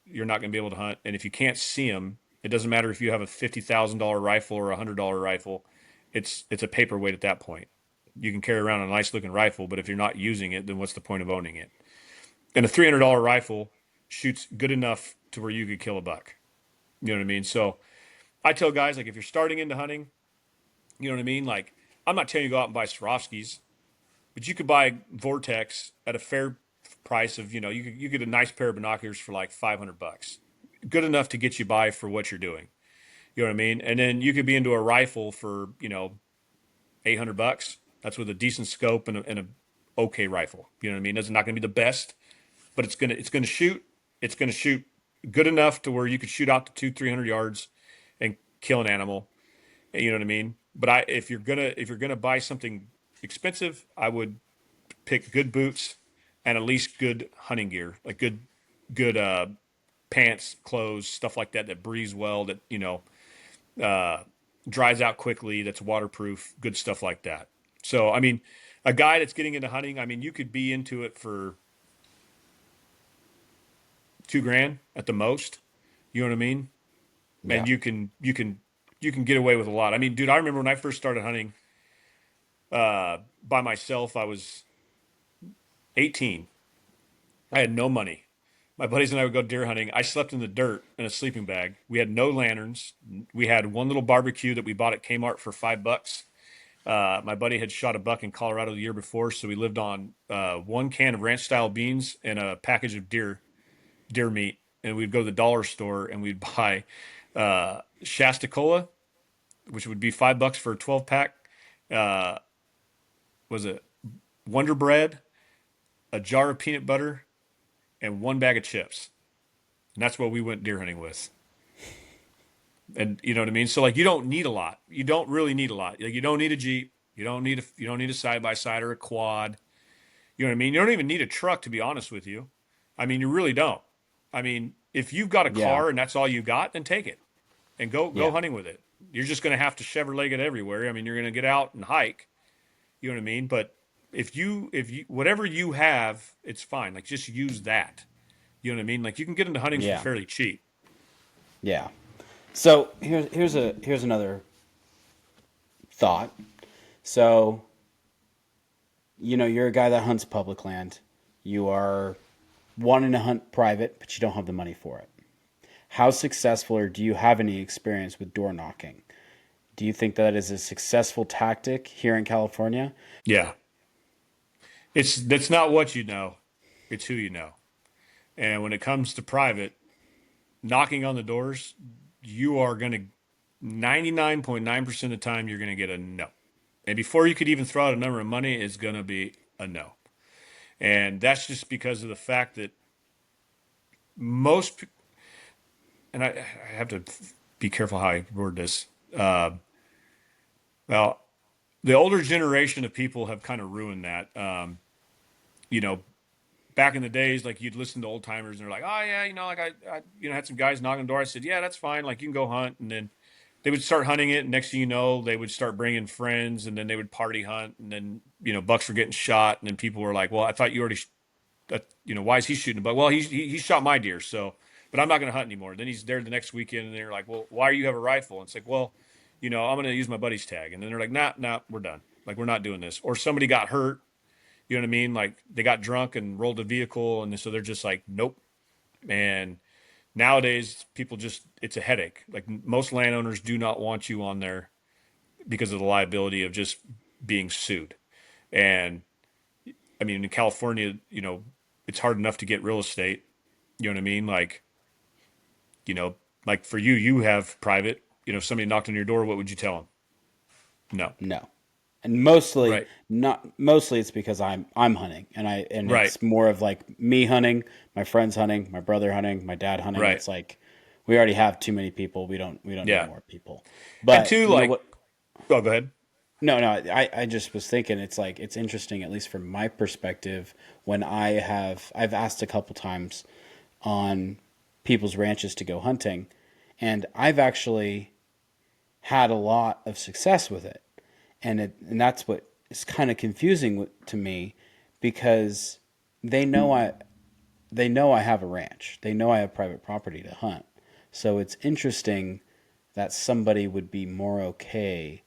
you're not going to be able to hunt. And if you can't see them, it doesn't matter if you have a $50,000 rifle or a $100 rifle. It's a paperweight at that point. You can carry around a nice looking rifle, but if you're not using it, then what's the point of owning it? And a $300 rifle shoots good enough to where you could kill a buck. You know what I mean? So I tell guys, like, if you're starting into hunting, you know what I mean? Like, I'm not telling you to go out and buy Swarovskis, but you could buy Vortex at a fair price of, you get a nice pair of binoculars for like $500, good enough to get you by for what you're doing. You know what I mean? And then you could be into a rifle for, $800. That's with a decent scope and a okay rifle. You know what I mean? It's not going to be the best, but it's going to shoot good enough to where you could shoot out to 300 yards and kill an animal. You know what I mean? But if you're gonna buy something expensive, I would pick good boots and at least good hunting gear, like good pants, clothes, stuff like that breathes well, that uh, dries out quickly, that's waterproof, good stuff like that. So I mean, a guy that's getting into hunting, I mean, you could be into it for 2 grand at the most. You know what I mean? Yeah. And you can get away with a lot. I mean, dude, I remember when I first started hunting by myself. I was 18. I had no money. My buddies and I would go deer hunting. I slept in the dirt in a sleeping bag. We had no lanterns. We had one little barbecue that we bought at Kmart for $5. My buddy had shot a buck in Colorado the year before, so we lived on one can of ranch style beans and a package of deer meat. And we'd go to the dollar store and we'd buy Shasta Cola, which would be $5 for a 12 pack. Uh, was it Wonder Bread, a jar of peanut butter, and one bag of chips. And that's what we went deer hunting with. And you know what I mean? So like, you don't need a lot. You don't really need a lot. Like, you don't need a Jeep. You don't need a side by side or a quad. You know what I mean? You don't even need a truck, to be honest with you. I mean, you really don't. I mean, if you've got a Yeah. car and that's all you got, then take it and go Yeah. hunting with it. You're just going to have to Chevrolet it everywhere. I mean, you're going to get out and hike. You know what I mean? But if you whatever you have, it's fine. Like, just use that. You know what I mean? Like, you can get into hunting for Yeah. fairly cheap. Yeah. So here's another thought. So, you're a guy that hunts public land. You are wanting to hunt private, but you don't have the money for it. How successful, or do you have any experience with door knocking? Do you think that is a successful tactic here in California? Yeah. That's not what you know. It's who you know. And when it comes to private, knocking on the doors, you are going to 99.9% of the time you're going to get a no. And before you could even throw out a number of money, it's going to be a no. And that's just because of the fact that most, and I have to be careful how I word this. Well, the older generation of people have kind of ruined that. You know, back in the days, like, you'd listen to old timers and they're like, oh yeah, like I had some guys knocking on the door. I said, yeah, that's fine. Like, you can go hunt. And then they would start hunting it. And next thing you know, they would start bringing friends, and then they would party hunt. And then, bucks were getting shot. And then people were like, well, I thought you already, why is he shooting a buck? Well, he shot my deer. So but I'm not going to hunt anymore. Then he's there the next weekend, and they're like, well, why do you have a rifle? And it's like, well, I'm going to use my buddy's tag. And then they're like, nah, we're done. Like, we're not doing this. Or somebody got hurt. You know what I mean? Like, they got drunk and rolled a vehicle, and so they're just like, nope. And nowadays, people just, it's a headache. Like, most landowners do not want you on there because of the liability of just being sued. And I mean, in California, it's hard enough to get real estate. You know what I mean? You know, like for you, you have private. If somebody knocked on your door, what would you tell them? No. No. And mostly Right. not mostly it's because I'm hunting and Right. it's more of like me hunting, my friends hunting, my brother hunting, my dad hunting. Right. It's like we already have too many people. We don't need Yeah. more people. And But two, you know like, what? oh, go ahead. No, I just was thinking it's like it's interesting, at least from my perspective, when I've asked a couple times on people's ranches to go hunting, and I've actually had a lot of success with it. And that's what is kind of confusing to me because they know I they know I have a ranch. They know I have private property to hunt. So it's interesting that somebody would be more okay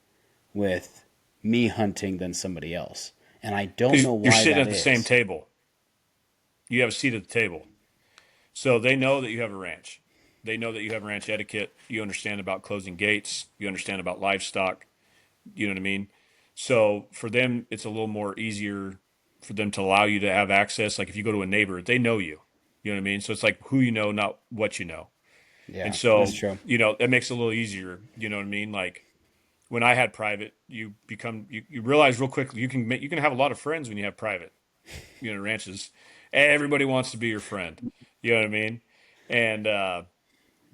with me hunting than somebody else. And I don't Because know you're why sitting that at the same is. table. You have a seat at the table. So they know that you have a ranch. They know that you have ranch etiquette. You understand about closing gates. You understand about livestock. You know what I mean? So for them, it's a little more easier for them to allow you to have access. Like if you go to a neighbor, they know you. You know what I mean? So it's like who you know, not what you know. And Yeah, that's so, true. that makes it a little easier. You know what I mean? Like when I had private, you realize real quickly you can have a lot of friends when you have private, ranches. Everybody wants to be your friend. You know what I mean? And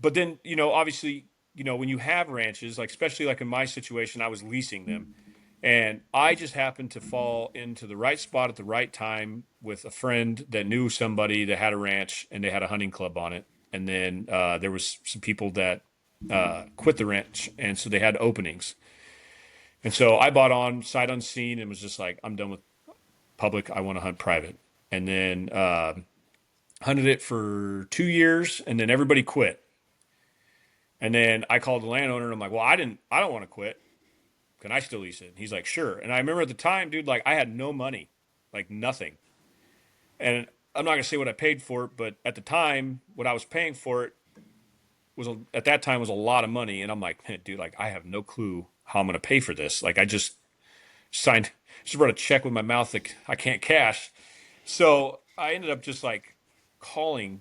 but then, obviously, when you have ranches, like especially like in my situation, I was leasing them. And I just happened to fall into the right spot at the right time with a friend that knew somebody that had a ranch and they had a hunting club on it. And then there was some people that quit the ranch, and so they had openings. And so I bought on sight unseen and was just like, I'm done with public. I want to hunt private. And then hunted it for 2 years, and then everybody quit. And then I called the landowner and I'm like, well, I don't want to quit. Can I still lease it? And he's like, sure. And I remember at the time, dude, like I had no money, like nothing. And I'm not gonna say what I paid for it, but at the time, what I was paying for it at that time was a lot of money. And I'm like, man, dude, like I have no clue how I'm gonna pay for this. Like I signed, just wrote a check with my mouth that I can't cash. So I ended up just like calling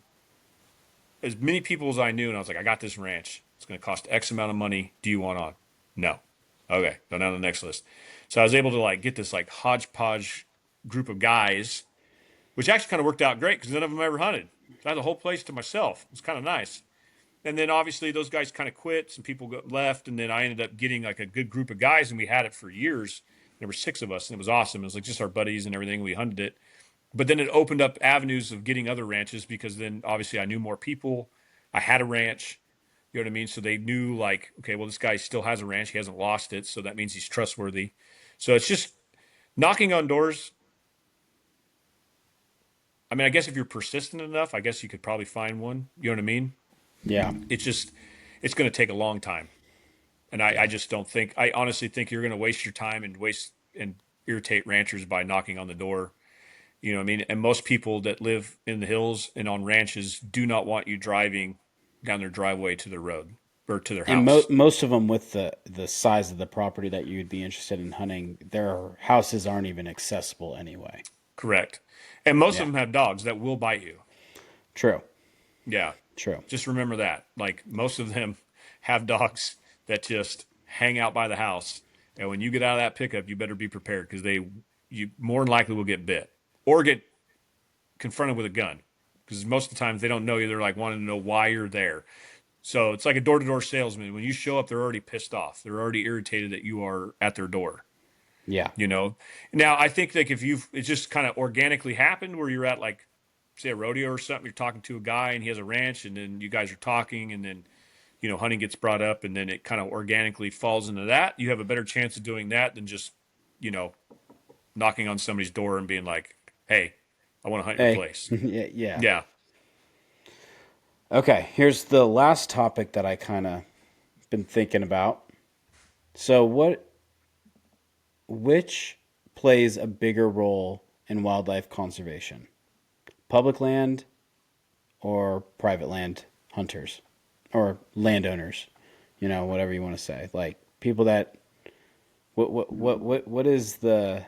as many people as I knew, and I was like, I got this ranch. It's going to cost X amount of money. Do you want on? No. Okay, go down to the next list. So I was able to like get this like hodgepodge group of guys, which actually kind of worked out great because none of them ever hunted. So I had the whole place to myself. It was kind of nice. And then obviously those guys kind of quit. Some people left, and then I ended up getting like a good group of guys, and we had it for years. There were 6 of us, and it was awesome. It was like just our buddies and everything. We hunted it, but then it opened up avenues of getting other ranches because then obviously I knew more people. I had a ranch, you know what I mean? So they knew like, okay, well, this guy still has a ranch. He hasn't lost it. So that means he's trustworthy. So it's just knocking on doors. I mean, I guess if you're persistent enough, I guess you could probably find one. You know what I mean? Yeah. It's just, it's going to take a long time. And I Yeah. just don't think, I honestly think you're going to waste your time and irritate ranchers by knocking on the door. You know what I mean? And most people that live in the hills and on ranches do not want you driving down their driveway to their road or to their And house. most of them with the size of the property that you'd be interested in hunting, their houses aren't even accessible anyway. Correct. And most of Yeah. them have dogs that will bite you. True. Yeah. True. Just remember that. Like most of them have dogs that just hang out by the house. And when you get out of that pickup, you better be prepared because you more than likely will get bit or get confronted with a gun. Because most of the times they don't know you. They're like wanting to know why you're there. So it's like a door to door salesman. When you show up, they're already pissed off. They're already irritated that you are at their door. Yeah. You know. Now I think like if it just kind of organically happened where you're at like say a rodeo or something, you're talking to a guy and he has a ranch, and then you guys are talking, and then hunting gets brought up, and then it kind of organically falls into that. You have a better chance of doing that than just you know knocking on somebody's door and being like, "Hey, I want to hunt your Hey. place." Yeah. Yeah. Yeah, Okay, here's the last topic that I kind of been thinking about. So, which plays a bigger role in wildlife conservation? Public land or private land hunters or landowners? Whatever you want to say. Like people that what is the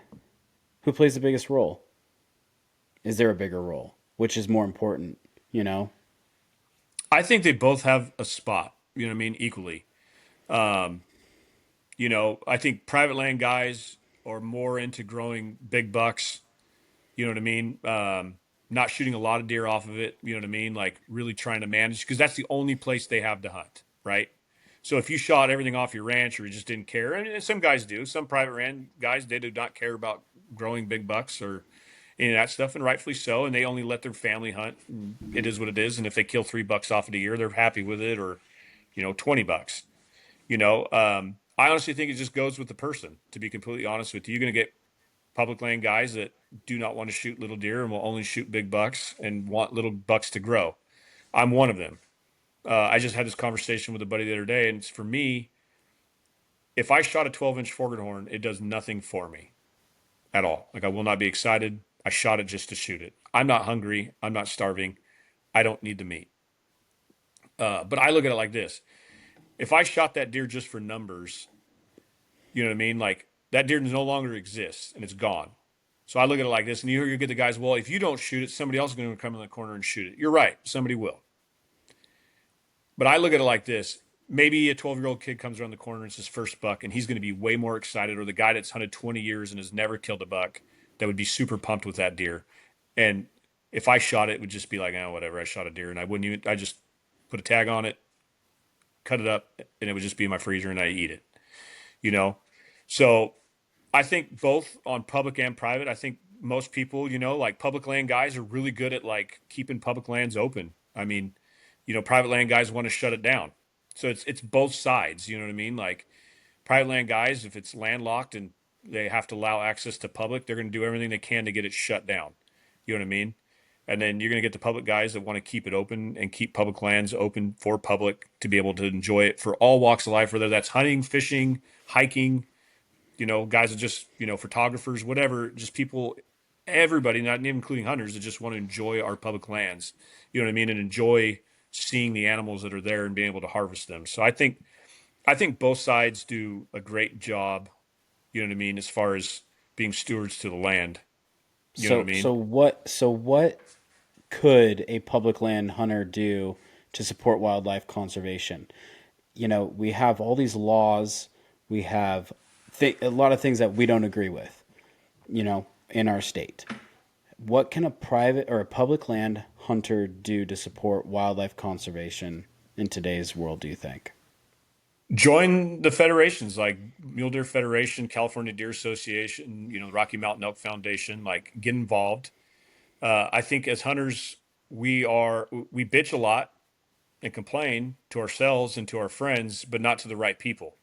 who plays the biggest role? Is there a bigger role? Which is more important, you know? I think they both have a spot, you know what I mean, equally. Um, I think private land guys are more into growing big bucks, you know what I mean? Not shooting a lot of deer off of it, you know what I mean? Like really trying to manage because that's the only place they have to hunt, right? So if you shot everything off your ranch or you just didn't care, and some guys do, some private land guys, they do not care about growing big bucks or any of that stuff, and rightfully so. And they only let their family hunt. And it is what it is. And if they kill $3 off of a year, they're happy with it, or $20. I honestly think it just goes with the person. To be completely honest with you, you're going to get public land guys that do not want to shoot little deer and will only shoot big bucks and want little bucks to grow. I'm one of them. I just had this conversation with a buddy the other day, and it's for me. If I shot a 12-inch foregrate, it does nothing for me at all. Like I will not be excited. I shot it just to shoot it. I'm not hungry. I'm not starving. I don't need the meat. But I look at it like this: if I shot that deer just for numbers, you know what I mean? Like that deer no longer exists and it's gone. So I look at it like this, and you get the guys. Well, if you don't shoot it, somebody else is going to come in the corner and shoot it. You're right. Somebody will. But I look at it like this: maybe a 12-year-old kid comes around the corner and it's his first buck, and he's going to be way more excited. Or the guy that's hunted 20 years and has never killed a buck, that would be super pumped with that deer. And if I shot it, it would just be like, oh, whatever. I shot a deer, and I wouldn't even. I just put a tag on it, cut it up, and it would just be in my freezer, and I eat it. You know. So I think both on public and private. I think most people, like public land guys, are really good at like keeping public lands open. I mean, private land guys want to shut it down. So it's both sides. You know what I mean? Like private land guys, if it's landlocked and they have to allow access to public, they're going to do everything they can to get it shut down. You know what I mean? And then you're going to get the public guys that want to keep it open and keep public lands open for public to be able to enjoy it for all walks of life, whether that's hunting, fishing, hiking, guys that just, photographers, whatever, just people, everybody, not even including hunters, that just want to enjoy our public lands, you know what I mean, and enjoy seeing the animals that are there and being able to harvest them. So I think both sides do a great job, you know what I mean, as far as being stewards to the land. You know what I So mean? so what could a public land hunter do to support wildlife conservation? We have all these laws, we have a lot of things that we don't agree with, in our state. What can a private or a public land hunter do to support wildlife conservation in today's world, do you think? Join the federations like Mule Deer Federation, California Deer Association, Rocky Mountain Elk Foundation, like get involved. I think as hunters, we bitch a lot and complain to ourselves and to our friends, but not to the right people.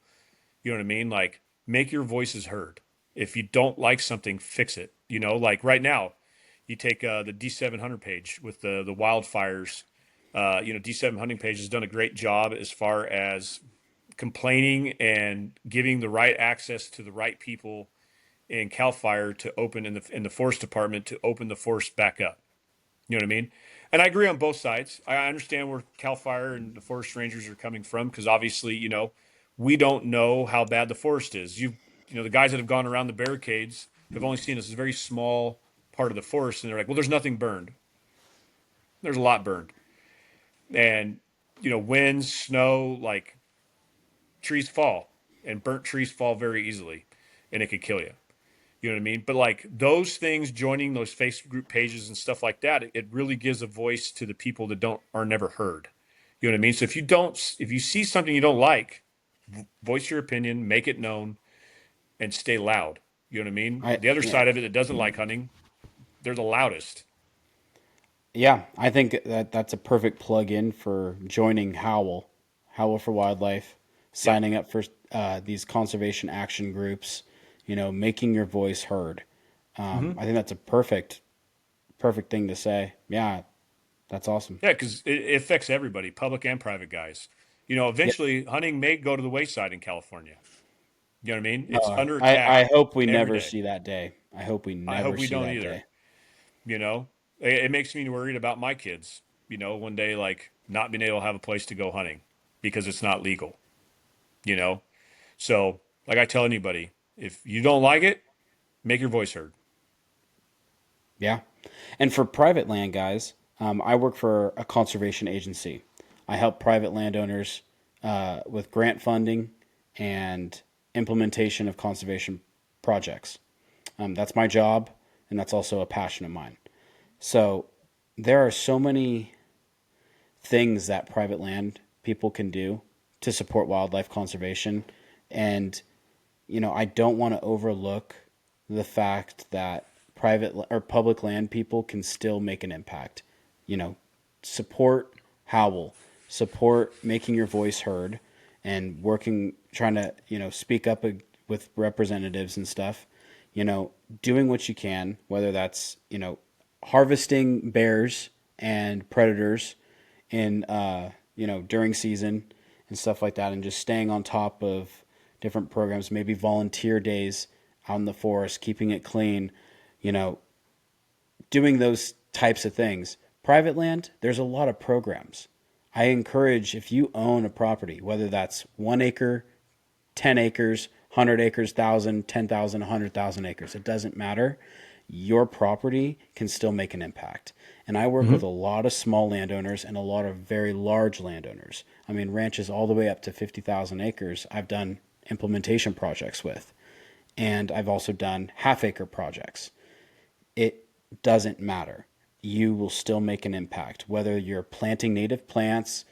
You know what I mean? Like make your voices heard. If you don't like something, fix it. Like right now, you take the D7 Hunter page with the wildfires. D7 Hunting page has done a great job as far as complaining and giving the right access to the right people in Cal Fire to open in the forest department to open the forest back up. You know what I mean? And I agree on both sides. I understand where Cal Fire and the forest rangers are coming from because obviously, we don't know how bad the forest is. The guys that have gone around the barricades have only seen this very small part of the forest, and they're like, well, there's nothing burned. There's a lot burned, and winds, snow, like trees fall, and burnt trees fall very easily, and it could kill you. You know what I mean? But like those things, joining those Facebook group pages and stuff like that, it really gives a voice to the people that don't are never heard. You know what I mean? So if you see something you don't like, voice your opinion, make it known, and stay loud. You know what I mean? I The other Yeah. side of it that doesn't like hunting, they're the loudest. Yeah, I think that's a perfect plug-in for joining Howl for Wildlife, Yep. signing up for these conservation action groups, making your voice heard. Hmm. I think that's a perfect thing to say. Yeah, That's awesome. Yeah, because it affects everybody, public and private guys. Yeah. Eventually hunting may go to the wayside in California. You know what I mean? It's Uh, under I attack hope we every never day. see that day. I hope we I never hope we see don't that either. day. You know, it makes me worried about my kids. One day like not being able to have a place to go hunting because it's not legal. You know, so like I tell anybody, if you don't like it, make your voice heard. Yeah. And for private land guys, I work for a conservation agency. I help private landowners with grant funding and implementation of conservation projects. That's my job, and that's also a passion of mine. So there are so many things that private land people can do to support wildlife conservation. And, I don't want to overlook the fact that private or public land people can still make an impact. You know, support Howl, support making your voice heard and working, trying to, speak up with representatives and stuff. Doing what you can, whether that's, harvesting bears and predators in during season and stuff like that, and just staying on top of different programs, maybe volunteer days out in the forest, keeping it clean, you know, doing those types of things. Private land, there's a lot of programs. I encourage, if you own a property, whether that's 1 acre, 10 acres, 100 acres, 1,000, 10,000, 100,000 acres, it doesn't matter. Your property can still make an impact. And I work with Mm-hmm. a lot of small landowners and a lot of very large landowners. I mean, ranches all the way up to 50,000 acres, I've done implementation projects with. And I've also done half acre projects. It doesn't matter. You will still make an impact, whether you're planting native plants,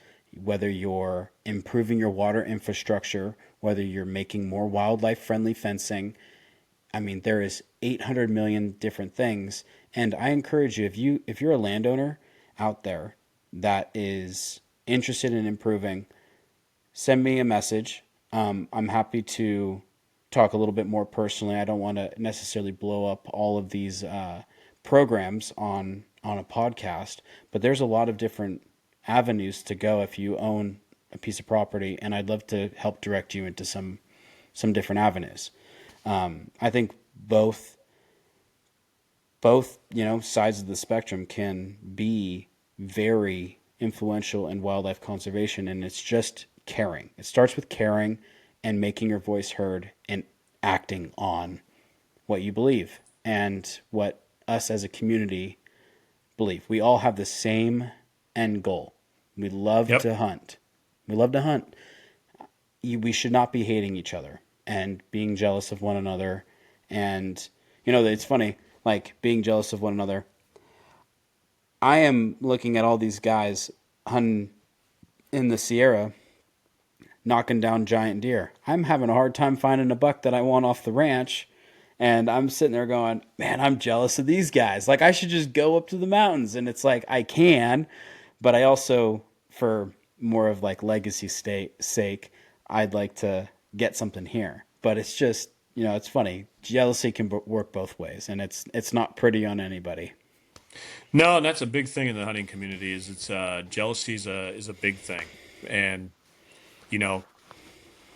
whether you're improving your water infrastructure, whether you're making more wildlife friendly fencing. I mean, there is 800 million different things, and I encourage you, if you're a landowner out there that is interested in improving, send me a message. I'm happy to talk a little bit more personally. I don't want to necessarily blow up all of these programs on a podcast, but there's a lot of different avenues to go if you own a piece of property, and I'd love to help direct you into some different avenues. I think both sides of the spectrum can be very influential in wildlife conservation, and it's just caring. It starts with caring and making your voice heard and acting on what you believe and what us as a community believe. We all have the same end goal. We love Yep. to hunt. We love to hunt. We should not be hating each other and being jealous of one another. And, it's funny, like being jealous of one another. I am looking at all these guys hunting in the Sierra, knocking down giant deer. I'm having a hard time finding a buck that I want off the ranch. And I'm sitting there going, man, I'm jealous of these guys. Like, I should just go up to the mountains. And it's like, I can, but I also, for more of like legacy state sake, I'd like to get something here. But it's just, it's funny. Jealousy can work both ways, and it's not pretty on anybody. No, and that's a big thing in the hunting community. Is it's jealousy is a big thing, and you know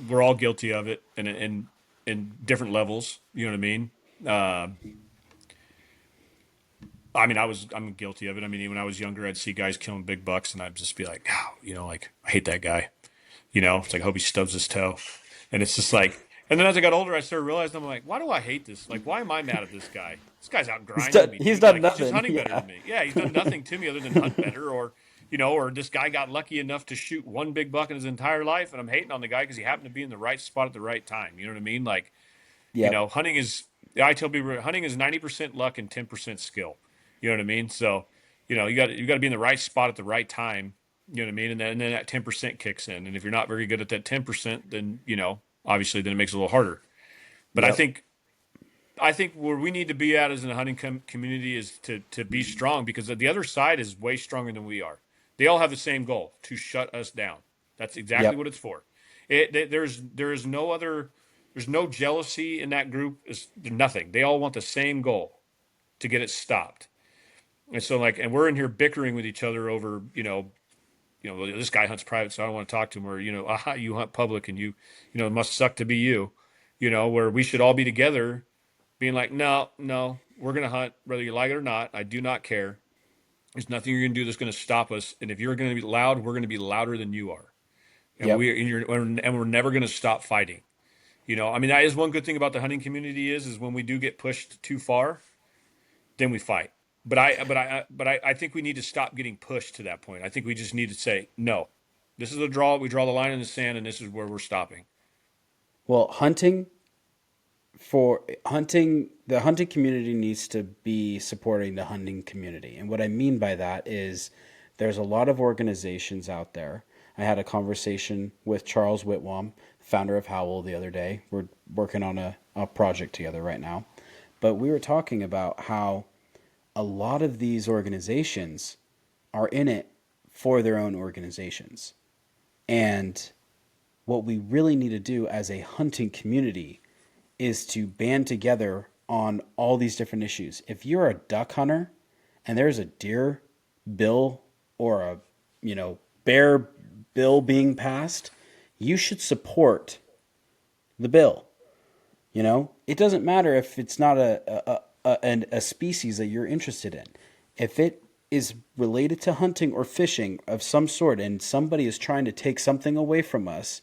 we're all guilty of it, and in different levels. You know what I mean? Uh, I'm guilty of it. I mean, when I was younger, I'd see guys killing big bucks, and I'd just be like, oh, like I hate that guy. It's like I hope he stubs his toe, and it's just like. And then as I got older, I started realizing I'm like, why do I hate this? Like, why am I mad at this guy? This guy's out He's grinding done. me, He's dude. done Like he's just nothing. hunting better Yeah. than me. Yeah, he's done nothing to me other than hunt better, or this guy got lucky enough to shoot one big buck in his entire life, and I'm hating on the guy because he happened to be in the right spot at the right time. You know what I mean? Like, Yep. hunting is. I tell people, hunting is 90% luck and 10% skill. You know what I mean? So, you got to be in the right spot at the right time. You know what I mean? And then that 10% kicks in. And if you're not very good at that 10%, then obviously then it makes it a little harder. But I Yep. think I think where we need to be at as a hunting community is to be strong because the other side is way stronger than we are. They all have the same goal to shut us down. That's exactly Yep. what it's for. There's no other there's no jealousy in that group. There's nothing. They all want the same goal to get it stopped. And so like, and we're in here bickering with each other over, well, this guy hunts private, so I don't want to talk to him. Or, aha, you hunt public, and it must suck to be you. Where we should all be together, being like, no, no, we're gonna hunt whether you like it or not. I do not care. There's nothing you're gonna do that's gonna stop us. And if you're gonna be loud, we're gonna be louder than you are. And Yep. we're never gonna stop fighting. I mean, that is one good thing about the hunting community is when we do get pushed too far, then we fight. But I think we need to stop getting pushed to that point. I think we just need to say no. This is a draw. We draw the line in the sand, and this is where we're stopping. Well, the hunting community needs to be supporting the hunting community. And what I mean by that is there's a lot of organizations out there. I had a conversation with Charles Whitwam, founder of Howl, the other day. We're working on a project together right now. But we were talking about how a lot of these organizations are in it for their own organizations. And what we really need to do as a hunting community is to band together on all these different issues. If you're a duck hunter and there's a deer bill or a, bear bill being passed, you should support the bill. It doesn't matter if it's not a species that you're interested in. If it is related to hunting or fishing of some sort and somebody is trying to take something away from us,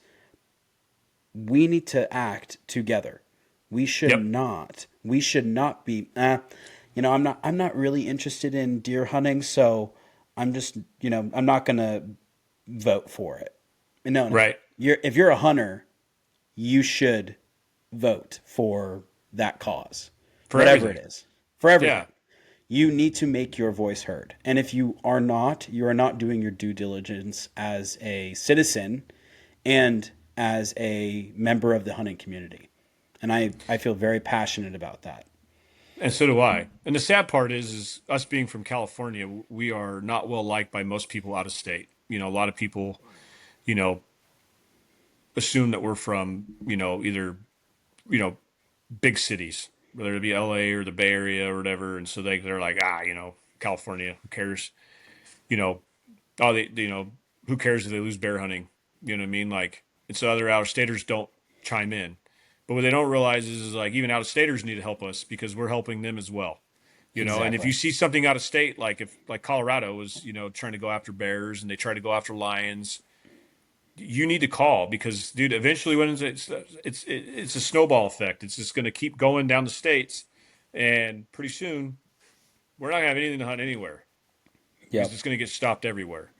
we need to act together. We should Yep. not. We should not be. I'm not really interested in deer hunting, so I'm just, I'm not gonna vote for it. No, no. Right. If you're a hunter, you should vote for that cause, For whatever it everything. is, for everything. Yeah. You need to make your voice heard. And if you are not doing your due diligence as a citizen and as a member of the hunting community. And I feel very passionate about that. And so do I. And the sad part is us being from California, we are not well liked by most people out of state. A lot of people, you know, assume that we're from, either, you know, big cities, whether it be LA or the Bay Area or whatever. And so they're like, California, who cares? You know, who cares if they lose bear hunting? You know what I mean? Like, and so other out of staters don't chime in. But what they don't realize is like even out of staters need to help us because we're helping them as well. And if Exactly. you see something out of state, like if like Colorado was, trying to go after bears and they try to go after lions, you need to call because, dude, eventually when it's a snowball effect. It's just going to keep going down the states, and pretty soon we're not going to have anything to hunt anywhere because Yep. it's going to get stopped everywhere.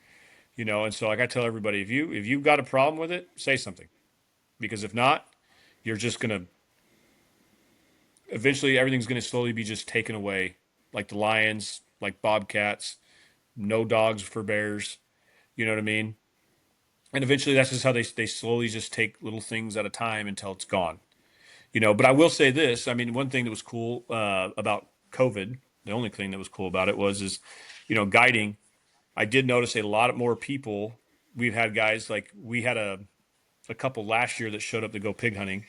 And so like I tell everybody, if you've got a problem with it, say something because if not, you're just going to eventually everything's going to slowly be just taken away, like the lions, like bobcats, no dogs for bears. You know what I mean? And eventually that's just how they slowly just take little things at a time until it's gone. But I will say this. I mean, one thing that was cool about COVID, the only thing that was cool about it was guiding. I did notice a lot more people. We've had guys like we had a couple last year that showed up to go pig hunting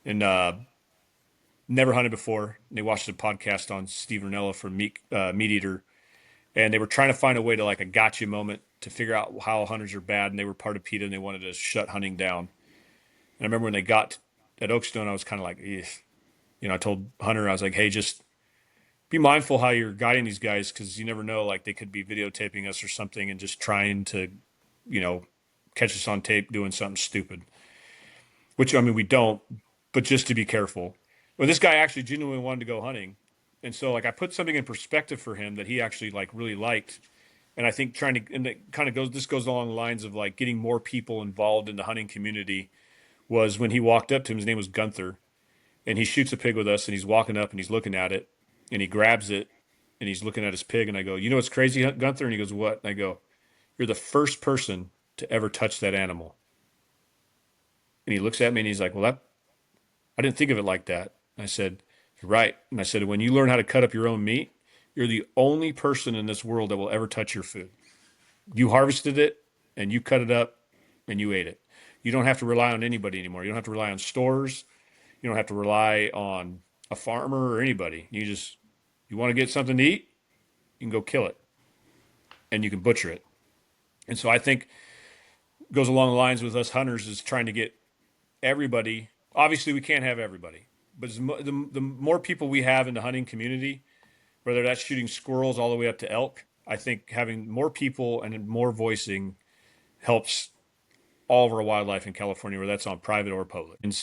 and never hunted before. They watched a podcast on Steve Ranella from Meat Eater, and they were trying to find a way to like a gotcha moment to figure out how hunters are bad, and they were part of PETA, and they wanted to shut hunting down. And I remember when they got at Oakstone, I was kind of like, eh. I told Hunter, I was like, hey, just be mindful how you're guiding these guys because you never know, like they could be videotaping us or something and just trying to, you know, catch us on tape doing something stupid. Which I mean, we don't, but just to be careful. Well, this guy actually genuinely wanted to go hunting, and so like I put something in perspective for him that he actually like really liked. And I think trying to, and it kind of goes, this goes along the lines of like getting more people involved in the hunting community was when he walked up to him, his name was Gunther, and he shoots a pig with us and he's walking up and he's looking at it and he grabs it and he's looking at his pig. And I go, you know what's crazy, Gunther? And he goes, what? And I go, you're the first person to ever touch that animal. And he looks at me and he's like, well, I didn't think of it like that. And I said, you're right. And I said, when you learn how to cut up your own meat, you're the only person in this world that will ever touch your food. You harvested it and you cut it up and you ate it. You don't have to rely on anybody anymore. You don't have to rely on stores. You don't have to rely on a farmer or anybody. You want to get something to eat? you can go kill it and you can butcher it. And so I think goes along the lines with us hunters is trying to get everybody. Obviously, we can't have everybody, but the more people we have in the hunting community, whether that's shooting squirrels all the way up to elk, I think having more people and more voicing helps all of our wildlife in California, whether that's on private or public. And